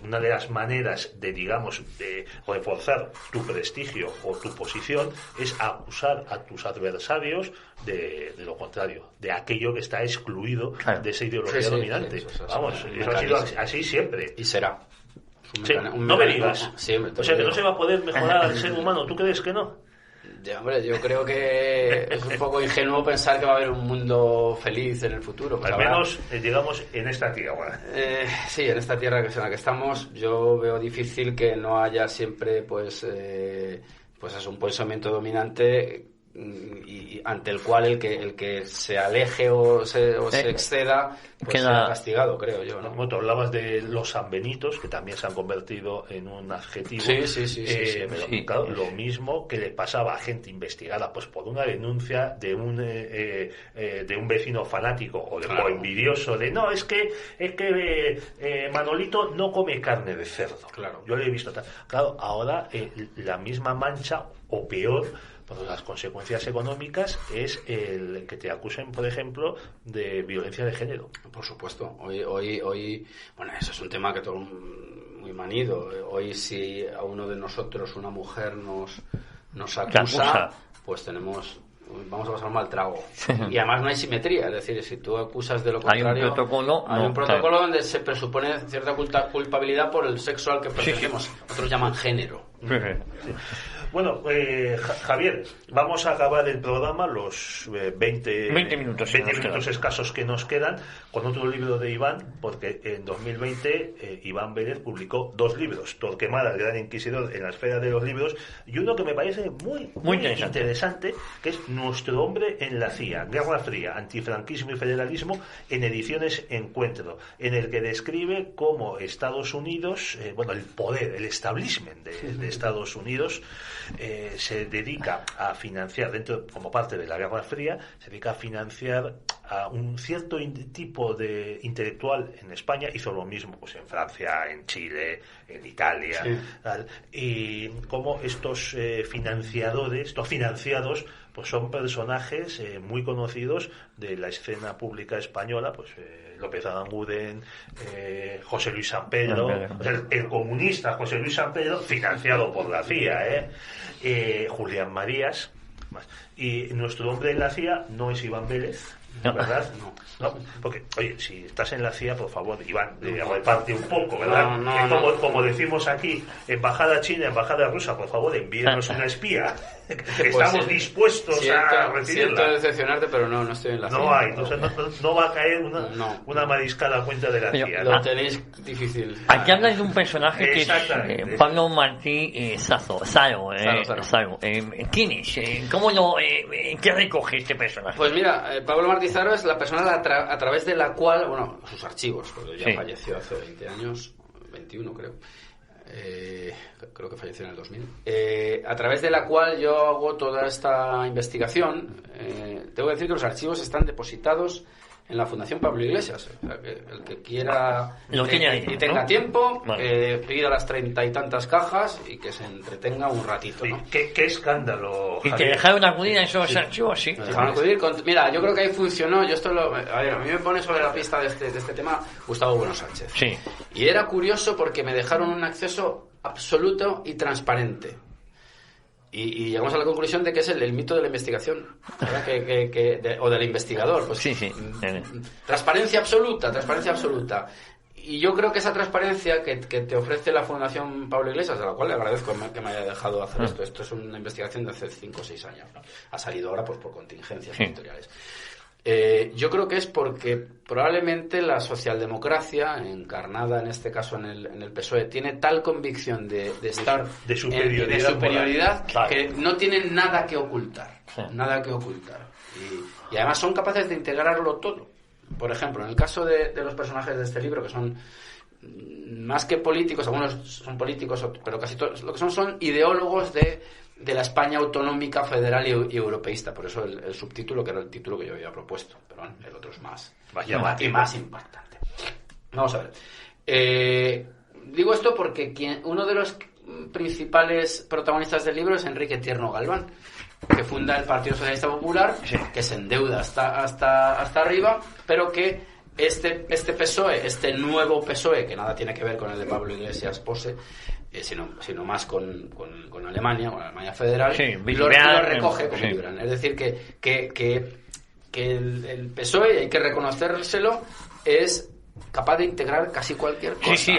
una de las maneras de reforzar tu prestigio o tu posición es acusar a tus adversarios de lo contrario, de aquello que está excluido de esa ideología dominante. Eso ha sido así siempre. Y será. No me digas. O sea, que no se va a poder mejorar al ser humano. ¿Tú crees que no? Ya, hombre, yo creo que es un poco ingenuo pensar que va a haber un mundo feliz en el futuro. Al menos, digamos, en esta tierra. Sí, en esta tierra en la que estamos, yo veo difícil que no haya siempre, pues es un pensamiento dominante y ante el cual el que se aleje o se exceda pues será castigado, creo yo, ¿no? Bueno, tú hablabas de los sanbenitos, que también se han convertido en un adjetivo. Sí. Pero claro, lo mismo que le pasaba a gente investigada pues por una denuncia de un vecino fanático o envidioso de no, es que Manolito no come carne de cerdo. Claro. Yo lo he visto. Claro, ahora la misma mancha o peor, por las consecuencias económicas, es el que te acusen, por ejemplo, de violencia de género. Por supuesto. Hoy, bueno, eso es un tema que todo muy manido. Hoy, si a uno de nosotros una mujer nos acusa, pues vamos a pasar un mal trago. Y además no hay simetría, es decir, si tú acusas de lo contrario, hay un protocolo donde se presupone cierta culpabilidad por el sexo al que pertenecemos. Otros llaman género. Sí. Bueno, Javier, vamos a acabar el programa, los 20 minutos escasos que nos quedan, con otro libro de Iván, porque en 2020 Iván Vélez publicó 2 libros, Torquemada, el Gran Inquisidor, en la esfera de los libros, y uno que me parece muy interesante, que es Nuestro hombre en la CIA, Guerra Fría, Antifranquismo y Federalismo, en ediciones Encuentro, en el que describe cómo Estados Unidos, el poder, el establishment de Estados Unidos, se dedica a financiar, como parte de la Guerra Fría, se dedica a financiar a un cierto tipo de intelectual en España. Hizo lo mismo pues en Francia, en Chile, en Italia, y como estos financiados pues son personajes muy conocidos de la escena pública española, pues López Arambuden, José Luis San Pedro, el comunista José Luis San Pedro, financiado por la CIA, Julián Marías. Y Nuestro hombre en la CIA no es Iván Vélez, ¿verdad? No, porque, oye, si estás en la CIA, por favor, Iván, reparte un poco, ¿verdad? Como decimos aquí, embajada china, embajada rusa, por favor, envíenos una espía, que pues estamos dispuestos a recibirla. Siento decepcionarte, pero no estoy en la CIA. No hay, no va a caer una mariscada a cuenta de la CIA. Lo tenéis difícil. Aquí hablas de un personaje que es Pablo Martí Saro. ¿Quién es? ¿Qué recoge este personaje? Pues mira, Pablo Martí Saro es la persona a través de la cual, bueno, sus archivos, porque ya falleció hace 20 años, 21 creo. Creo que falleció en el 2000. A través de la cual yo hago toda esta investigación. Tengo que decir que los archivos están depositados en la Fundación Pablo Iglesias. O sea, que el que quiera y tenga tiempo, pida las 30 y tantas cajas y que se entretenga un ratito, ¿no? ¿Qué escándalo, y que dejaron acudir a esos archivos, sí. Mira, yo creo que ahí funcionó. A mí me pone sobre la pista de este tema Gustavo Bueno Sánchez. Sí. Y era curioso porque me dejaron un acceso absoluto y transparente. Y llegamos a la conclusión de que es el mito de la investigación, ¿verdad? O del investigador. Pues, sí. Transparencia absoluta. Y yo creo que esa transparencia que te ofrece la Fundación Pablo Iglesias, a la cual le agradezco que me haya dejado hacer esto. Esto es una investigación de hace 5 o 6 años, ¿no? Ha salido ahora pues por contingencias editoriales. Yo creo que es porque probablemente la socialdemocracia, encarnada en este caso en el PSOE, tiene tal convicción de estar de superioridad claro, que no tienen nada que ocultar. Nada que ocultar. Y además son capaces de integrarlo todo. Por ejemplo, en el caso de los personajes de este libro, que son más que políticos, algunos son políticos, pero casi todos lo que son ideólogos de la España autonómica, federal y europeísta. Por eso el subtítulo, que era el título que yo había propuesto. Pero el otro es más impactante. Vamos a ver. Digo esto porque uno de los principales protagonistas del libro es Enrique Tierno Galván, que funda el Partido Socialista Popular, que se endeuda hasta arriba, pero que este PSOE, este nuevo PSOE, que nada tiene que ver con el de Pablo Iglesias Pose, sino más con Alemania, con la Alemania federal, lo recoge como Libran. Es decir, que el PSOE, hay que reconocérselo, es capaz de integrar casi cualquier cosa.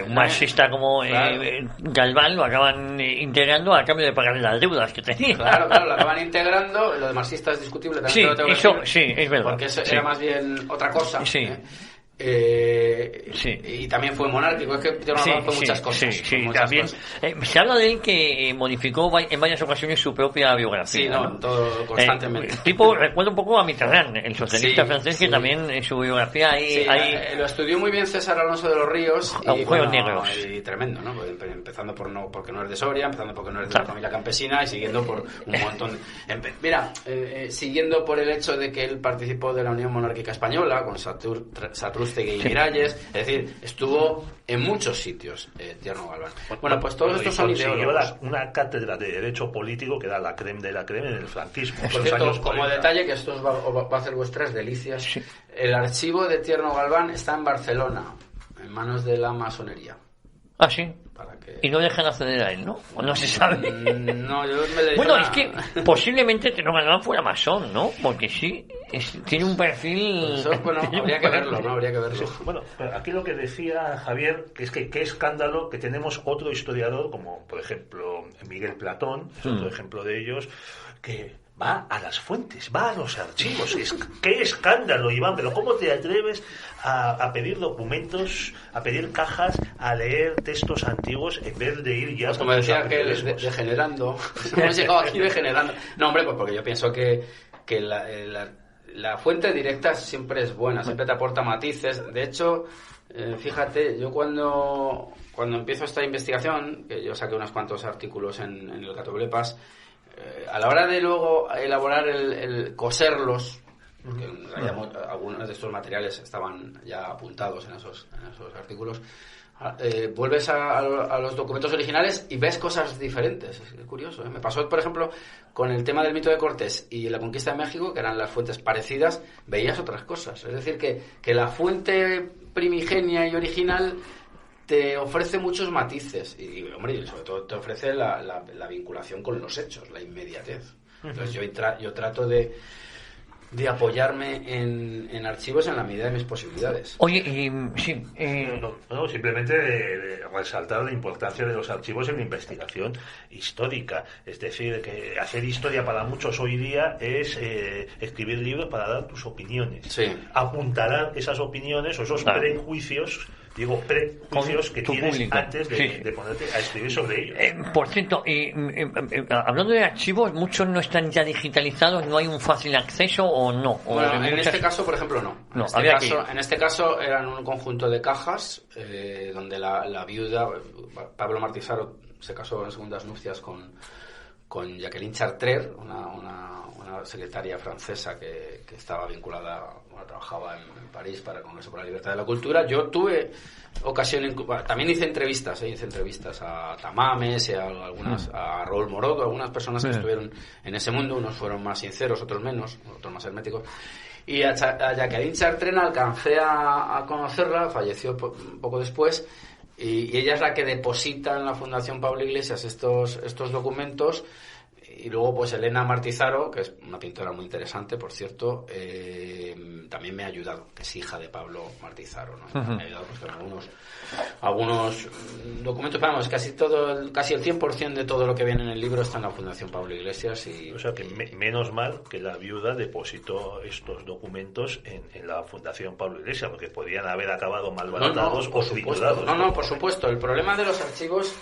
Un marxista como Galván lo acaban integrando a cambio de pagar las deudas que tenía. Claro, lo acaban integrando. Lo de marxista es discutible también. Es verdad. Porque eso era más bien otra cosa. Y también fue monárquico. Es que fue muchas cosas. También. Se habla de él que modificó en varias ocasiones su propia biografía. Todo constantemente. Recuerdo un poco a Mitterrand, el socialista francés, que también en su biografía lo estudió muy bien César Alonso de los Ríos. Agujeros negros. Y tremendo, ¿no? Empezando porque no es de Soria, empezando porque no es de la familia campesina y siguiendo por un montón siguiendo por el hecho de que él participó de la Unión Monárquica Española con Satrústegui y Miralles, es decir, estuvo en muchos sitios Tierno Galván. Bueno, pues todos estos son ideólogos. Una cátedra de Derecho Político que da la creme de la creme en el franquismo. Por cierto, como detalle, que esto os va a hacer vuestras delicias, el archivo de Tierno Galván está en Barcelona, en manos de la masonería. Ah, sí. Y no dejan acceder a él, ¿no? O no se sabe. No, yo me dedico Bueno, es que posiblemente Tierno Galván fuera masón, ¿no? Porque tiene un perfil... Eso, habría que verlo, ¿no? Habría que verlo. Bueno, aquí lo que decía Javier, que es que qué escándalo que tenemos otro historiador, como por ejemplo Miguel Platón, es otro ejemplo de ellos, que va a las fuentes, va a los archivos. ¡Qué escándalo, Iván! Pero ¿cómo te atreves a pedir documentos, a pedir cajas, a leer textos antiguos en vez de ir ya... Pues como decía que degenerando. Hemos llegado aquí degenerando. No, hombre, pues porque yo pienso que la fuente directa siempre es buena, siempre te aporta matices. De hecho, fíjate, yo cuando empiezo esta investigación, que yo saqué unos cuantos artículos en el Catoblepas, a la hora de luego elaborar el coserlos, que en realidad algunos de estos materiales estaban ya apuntados en esos artículos, vuelves a los documentos originales y ves cosas diferentes. Es curioso, ¿eh? Me pasó, por ejemplo, con el tema del mito de Cortés y la conquista de México, que eran las fuentes parecidas, veías otras cosas. Es decir, que la fuente primigenia y original te ofrece muchos matices y hombre, sobre todo te ofrece la vinculación con los hechos, la inmediatez. Entonces yo trato de de apoyarme en archivos en la medida de mis posibilidades. Oye, sí. No, simplemente resaltar la importancia de los archivos en la investigación histórica. Es decir, que hacer historia para muchos hoy día es escribir libros para dar tus opiniones. Sí. Apuntalar esas opiniones o esos prejuicios que tienes público. antes de ponerte a escribir sobre ellos. Por cierto, hablando de archivos, muchos no están ya digitalizados, no hay un fácil acceso o no. Bueno, en este caso, por ejemplo, no. En este caso eran un conjunto de cajas donde la viuda, Pablo Martizaro, se casó en segundas nupcias con Jacqueline Chartreux, una secretaria francesa que estaba vinculada, trabajaba en París para el Congreso por la Libertad de la Cultura. Yo tuve ocasión, también hice entrevistas a Tamames, a Raúl Morodo, algunas personas que estuvieron en ese mundo, unos fueron más sinceros, otros menos, otros más herméticos. Y a Jacqueline Chartreux alcancé a conocerla, falleció poco después, y ella es la que deposita en la Fundación Pablo Iglesias estos documentos. Y luego pues Elena Martizaro, que es una pintora muy interesante, por cierto, también me ha ayudado, que es hija de Pablo Martizaro, ¿no? Me ha ayudado pues, con algunos documentos, vamos, casi el 100% de todo lo que viene en el libro está en la Fundación Pablo Iglesias. O sea que menos mal que la viuda depositó estos documentos en la Fundación Pablo Iglesias, porque podían haber acabado malbaratados o triturados. No, por supuesto. El problema de los archivos...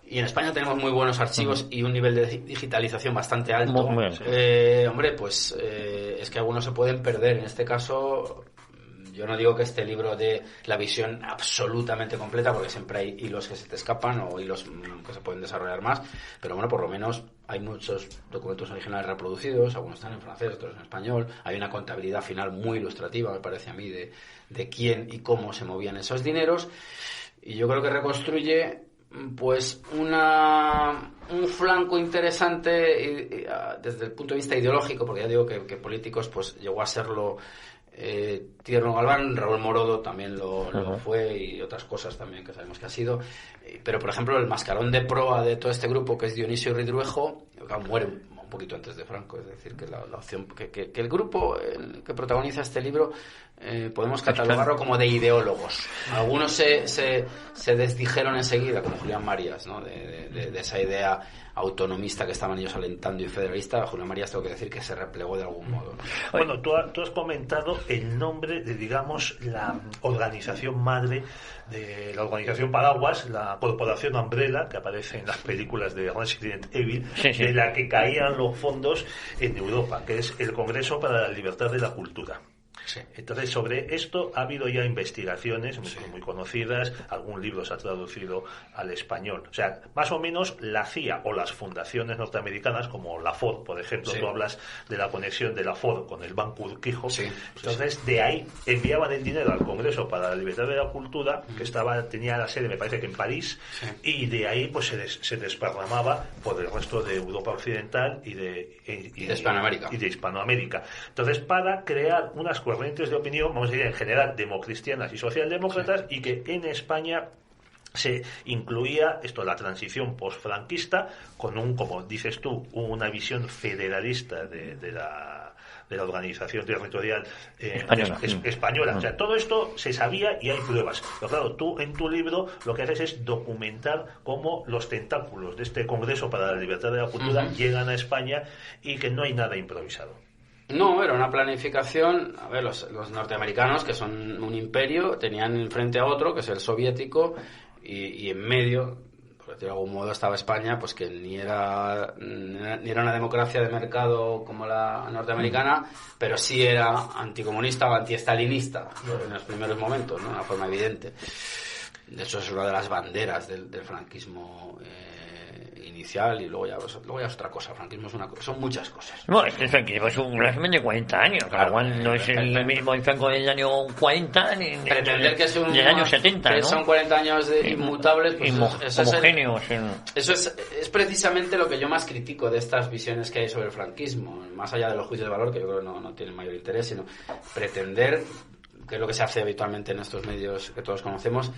Y en España tenemos muy buenos archivos y un nivel de digitalización bastante alto. Es que algunos se pueden perder. En este caso, yo no digo que este libro dé la visión absolutamente completa, porque siempre hay hilos que se te escapan o hilos que se pueden desarrollar más. Pero bueno, por lo menos hay muchos documentos originales reproducidos, algunos están en francés, otros en español. Hay una contabilidad final muy ilustrativa, me parece a mí, de quién y cómo se movían esos dineros. Y yo creo que reconstruye... pues un flanco interesante desde el punto de vista ideológico, porque ya digo que políticos pues llegó a serlo Tierno Galván, Raúl Morodo también lo fue, y otras cosas también que sabemos que ha sido, pero por ejemplo el mascarón de proa de todo este grupo, que es Dionisio Ridruejo, muere un poquito antes de Franco. Es decir, que la opción que el grupo que protagoniza este libro podemos catalogarlo como de ideólogos. Algunos se desdijeron enseguida, como Julián Marías, ¿no? de esa idea autonomista que estaban ellos alentando y federalista. Julián Marías, tengo que decir que se replegó de algún modo, ¿no? Bueno, tú has comentado el nombre de, digamos, la organización madre de la organización Paraguas, la corporación Umbrella, que aparece en las películas de Resident Evil, de la que caían los fondos en Europa, que es el Congreso para la Libertad de la Cultura. Sí. Entonces, sobre esto ha habido ya investigaciones muy conocidas, algún libro se ha traducido al español. O sea, más o menos la CIA o las fundaciones norteamericanas, como la Ford, por ejemplo, tú hablas de la conexión de la Ford con el Banco Urquijo. Entonces, de ahí enviaban el dinero al Congreso para la Libertad de la Cultura, que tenía la sede, me parece que en París, y de ahí pues se desparramaba por el resto de Europa Occidental y de Hispanoamérica. Entonces, para crear unas corrientes de opinión, vamos a decir en general democristianas y socialdemócratas, y que en España se incluía la transición postfranquista con como dices tú, una visión federalista de la organización territorial española. O sea, todo esto se sabía y hay pruebas. Pero claro, tú en tu libro lo que haces es documentar cómo los tentáculos de este Congreso para la Libertad de la Cultura llegan a España, y que no hay nada improvisado. No, era una planificación. A ver, los norteamericanos, que son un imperio, tenían enfrente a otro, que es el soviético, y en medio, por decirlo de algún modo, estaba España, pues que ni era una democracia de mercado como la norteamericana, pero sí era anticomunista o antiestalinista en los primeros momentos, ¿no? De una forma evidente. De hecho, es una de las banderas del franquismo inicial, y luego ya es otra cosa. El franquismo es son muchas cosas. No, el franquismo es un régimen de 40 años, claro, no es el mismo Franco del año 40 ni pretender que es del año 70, que ¿no? Son 40 años inmutables, pues homogéneos. Eso es precisamente lo que yo más critico de estas visiones que hay sobre el franquismo, más allá de los juicios de valor, que yo creo que no tienen mayor interés, sino pretender, que es lo que se hace habitualmente en estos medios que todos conocemos,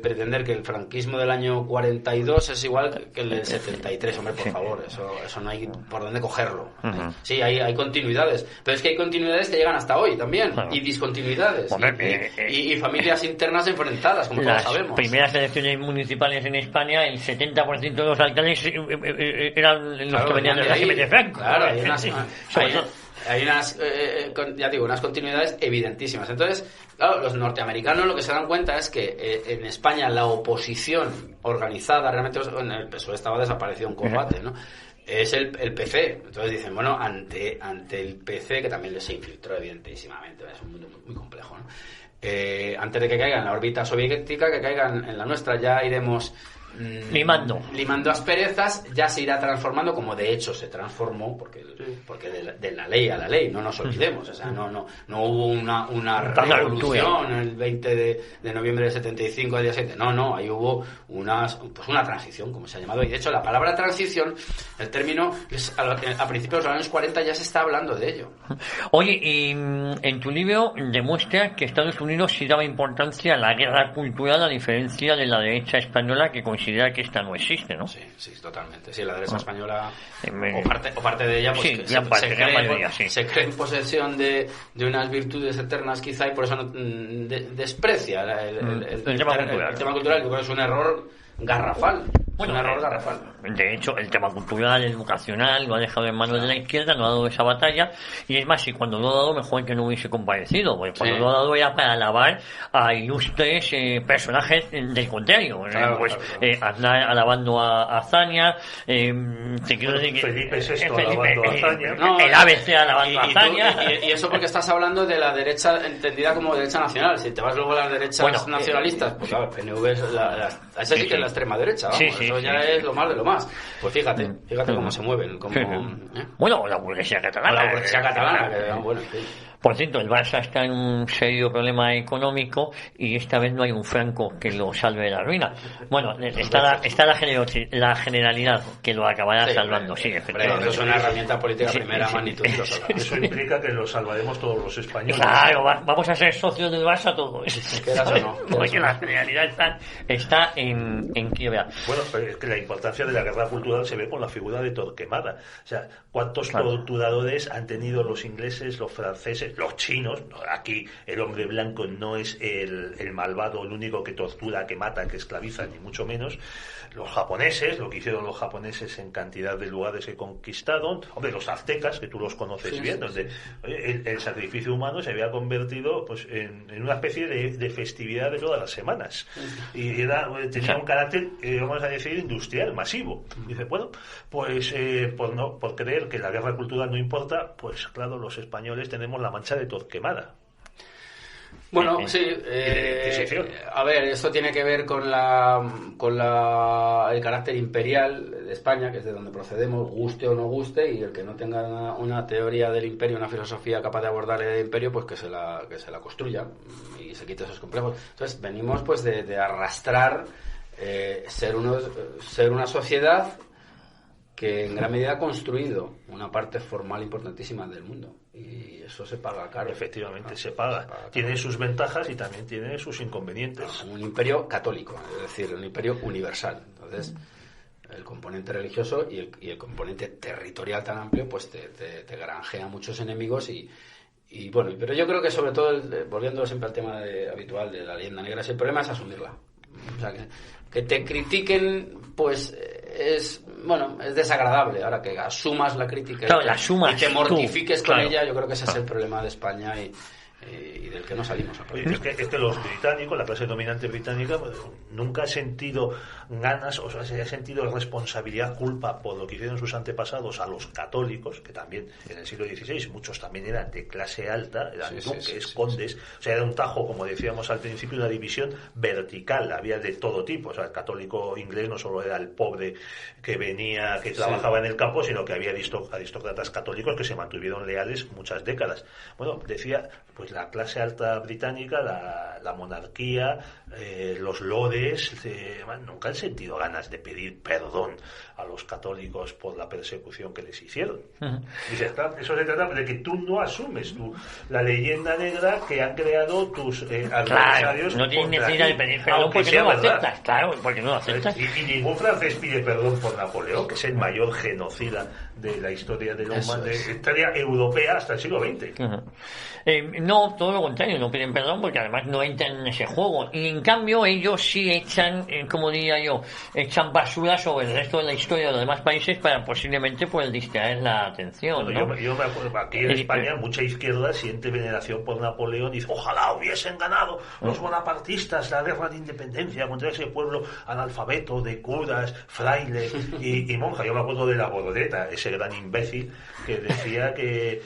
pretender que el franquismo del año 42 es igual que el del 73, hombre, por favor, eso no hay por dónde cogerlo. Sí, hay continuidades, pero es que hay continuidades que llegan hasta hoy también, y discontinuidades, y familias internas enfrentadas, como todos sabemos. Las primeras elecciones municipales en España, el 70% de los alcaldes eran los que venían del régimen de Franco. Claro, hay unas ya digo, unas continuidades evidentísimas. Entonces, claro, los norteamericanos lo que se dan cuenta es que en España la oposición organizada, realmente en el PSOE estaba desaparecido en combate, ¿no? Es el PC. Entonces dicen, bueno, ante el PC, que también se infiltró evidentísimamente, es un mundo muy complejo, ¿no? Antes de que caigan en la órbita soviética, que caigan en la nuestra, ya iremos limando asperezas, ya se irá transformando, como de hecho se transformó, porque de la ley a la ley, no nos olvidemos, o sea, no hubo una revolución el 20 de noviembre del 75 al día 7, ahí hubo una transición, como se ha llamado, y de hecho la palabra transición, el término, a principios de los años 40 ya se está hablando de ello. Oye, y en tu libro demuestras que Estados Unidos sí daba importancia a la guerra cultural, a diferencia de la derecha española, que considera que esta no existe, ¿no? Sí, totalmente. Sí, la derecha española, o parte de ella, pues sí, se cree en posesión de unas virtudes eternas, quizá, y por eso desprecia el tema cultural. Yo creo que es un error garrafal. De hecho, el tema cultural, educacional, lo ha dejado en manos de la izquierda, no ha dado esa batalla, y es más, si cuando lo ha dado, mejor que no hubiese comparecido, porque cuando lo ha dado era para alabar a ilustres personajes del contrario. Aznar alabando a Azaña, te quiero decir que Felipe VI alabando a Azaña, el ABC alabando a Azaña. Y eso porque estás hablando de la derecha entendida como derecha nacional. Si te vas luego a las derechas nacionalistas, pues claro, PNV es esa sí que es la extrema derecha, vamos. Eso ya es lo más de lo más. Pues fíjate cómo se mueven. Bueno, la burguesía catalana. Por cierto, el Barça está en un serio problema económico y esta vez no hay un franco que lo salve de la ruina. Bueno, está la generalidad que lo acabará salvando, sí, efectivamente. Eso es una herramienta política de primera magnitud. Eso implica que lo salvaremos todos los españoles. Claro, vamos a ser socios del Barça todos. ¿Quieras o no? Porque la generalidad está en quiebra. Bueno, pero es que la importancia de la guerra cultural se ve con la figura de Torquemada. O sea, ¿cuántos torturadores han tenido los ingleses, los franceses, los chinos? Aquí el hombre blanco no es el malvado, el único que tortura, que mata, que esclaviza, ni mucho menos. Los japoneses, lo que hicieron los japoneses en cantidad de lugares que conquistaron. Hombre, los aztecas, que tú los conoces bien, donde el sacrificio humano se había convertido pues en una especie de festividad de todas las semanas. Y tenía un carácter, vamos a decir, industrial, masivo. Y dice, bueno, pues por creer que la guerra cultural no importa, pues claro, los españoles tenemos la mancha de Torquemada. Bueno, sí. A ver, esto tiene que ver con el carácter imperial de España, que es de donde procedemos, guste o no guste, y el que no tenga una teoría del imperio, una filosofía capaz de abordar el imperio, pues que se la construya y se quite esos complejos. Entonces, venimos pues de arrastrar ser una sociedad que en gran medida ha construido una parte formal importantísima del mundo, y eso se paga caro. Efectivamente, se paga. Tiene sus ventajas y también tiene sus inconvenientes. Un imperio católico, es decir, un imperio universal. Entonces, el componente religioso y el componente territorial tan amplio, pues te granjea muchos enemigos y bueno, pero yo creo que sobre todo, volviendo siempre al tema habitual de la leyenda negra, el problema es asumirla. O sea, que te critiquen, pues es desagradable. Ahora que asumas la crítica y te mortifiques con ella, yo creo que ese es el problema de España y del que no salimos a es que los británicos, la clase dominante británica, pues, nunca ha sentido ganas, o sea, se ha sentido responsabilidad, culpa por lo que hicieron sus antepasados a los católicos, que también en el siglo XVI muchos también eran de clase alta, eran duques, condes, o sea, era un tajo, como decíamos al principio, una división vertical, había de todo tipo. O sea, el católico inglés no solo era el pobre que venía, que trabajaba en el campo, sino que había aristócratas católicos que se mantuvieron leales muchas décadas. Bueno, decía, pues la clase alta británica, la monarquía, los lores, nunca han sentido ganas de pedir perdón a los católicos por la persecución que les hicieron. Dice, eso se trata de que tú no asumes la leyenda negra que han creado tus adversarios. Claro, no tienes necesidad de pedir perdón porque no lo aceptas. Claro, porque no lo aceptas. Y ningún francés pide perdón por Napoleón, que es el mayor genocida de la historia de la historia europea hasta el siglo XX. No, todo lo contrario, no piden perdón porque además no entran en ese juego. Y en cambio ellos sí echan, como diría yo, echan basura sobre el resto de la historia de los demás países para posiblemente pues distraer la atención. Bueno, ¿no? yo me acuerdo, aquí en España mucha izquierda siente veneración por Napoleón y dice, ojalá hubiesen ganado los bonapartistas la guerra de independencia contra ese pueblo analfabeto de curas, frailes y monjas. Yo me acuerdo de la Borodeta, ese gran imbécil que decía que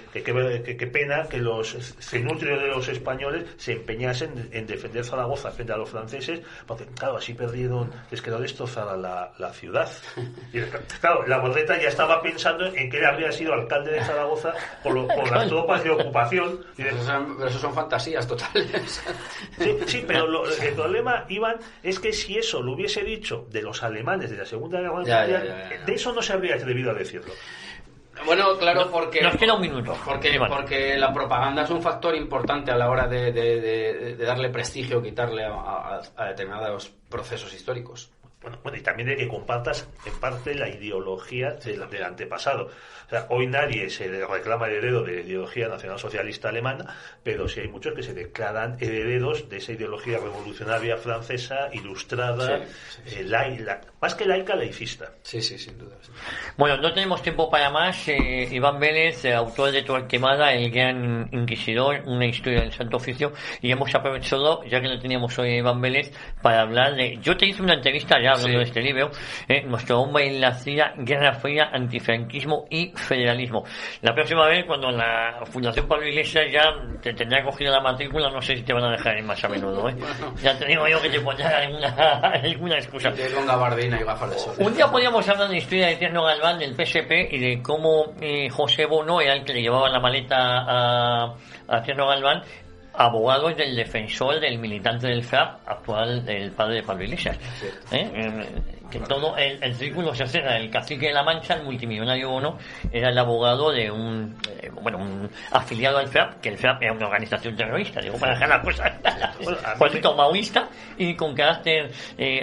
pena que los cenutrios de los españoles se empeñasen en defender Zaragoza frente a los franceses, porque claro, así les quedó destrozada la ciudad. Y, claro, la Borodeta ya estaba pensando en que él habría sido alcalde de Zaragoza por las tropas de ocupación. Pero eso son fantasías totales. Sí, pero el problema, Iván, es que si eso lo hubiese dicho de los alemanes de la Segunda Guerra Mundial, de eso no se habría atrevido a decirlo. Bueno, claro, porque nos queda un minuto. Porque la propaganda es un factor importante a la hora de darle prestigio, quitarle a determinados procesos históricos. Bueno, y también de que compartas en parte la ideología del antepasado. O sea, hoy nadie se reclama heredero de la ideología nacionalsocialista alemana, pero sí hay muchos que se declaran herederos de esa ideología revolucionaria francesa, ilustrada, más que laica, laicista. Sí, sin duda. Sí. Bueno, no tenemos tiempo para más. Iván Vélez, autor de Torquemada, el gran inquisidor, una historia del Santo Oficio, y hemos aprovechado, ya que no teníamos hoy a Iván Vélez, para hablar de... Yo te hice una entrevista ya hablando de este libro, nuestro hombre en la CIA, Guerra Fría, Antifranquismo y Federalismo. La próxima vez, cuando la Fundación Pablo Iglesias ya te tendrá cogida la matrícula, no sé si te van a dejar ir más a menudo. Ya te digo yo que te pondrán alguna excusa. Con gabardina y gafas de sol. Un día podríamos hablar de la historia de Tierno Galván, del PSP, y de cómo José Bono era el que le llevaba la maleta a Tierno Galván, abogado del defensor del militante del FRAP, actual del padre de Pablo Iglesias. Que todo el círculo se cierra. El cacique de la Mancha, el multimillonario Bono, era el abogado de un afiliado al FRAP, que el FRAP era una organización terrorista, digo, para dejar las cosas político maoísta, y con carácter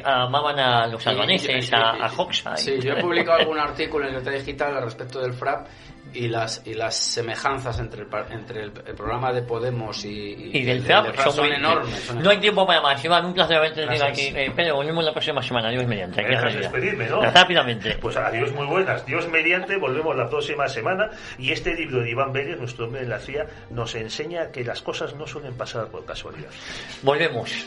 amaban a los albaneses, a Hoxha. Sí, yo he publicado algún artículo en Letra Digital al respecto del FRAP y las semejanzas entre el programa de Podemos y del FRAP son enormes. No hay tiempo para más. Iván, un placer haberte tenido aquí. Pedro, volvemos la próxima semana. Dios mediante. Despedirme, ¿no? Rápidamente. Pues adiós, muy buenas. Dios mediante, volvemos la próxima semana. Y este libro de Iván Vélez, nuestro hombre en la CIA, nos enseña que las cosas no suelen pasar por casualidad. Volvemos.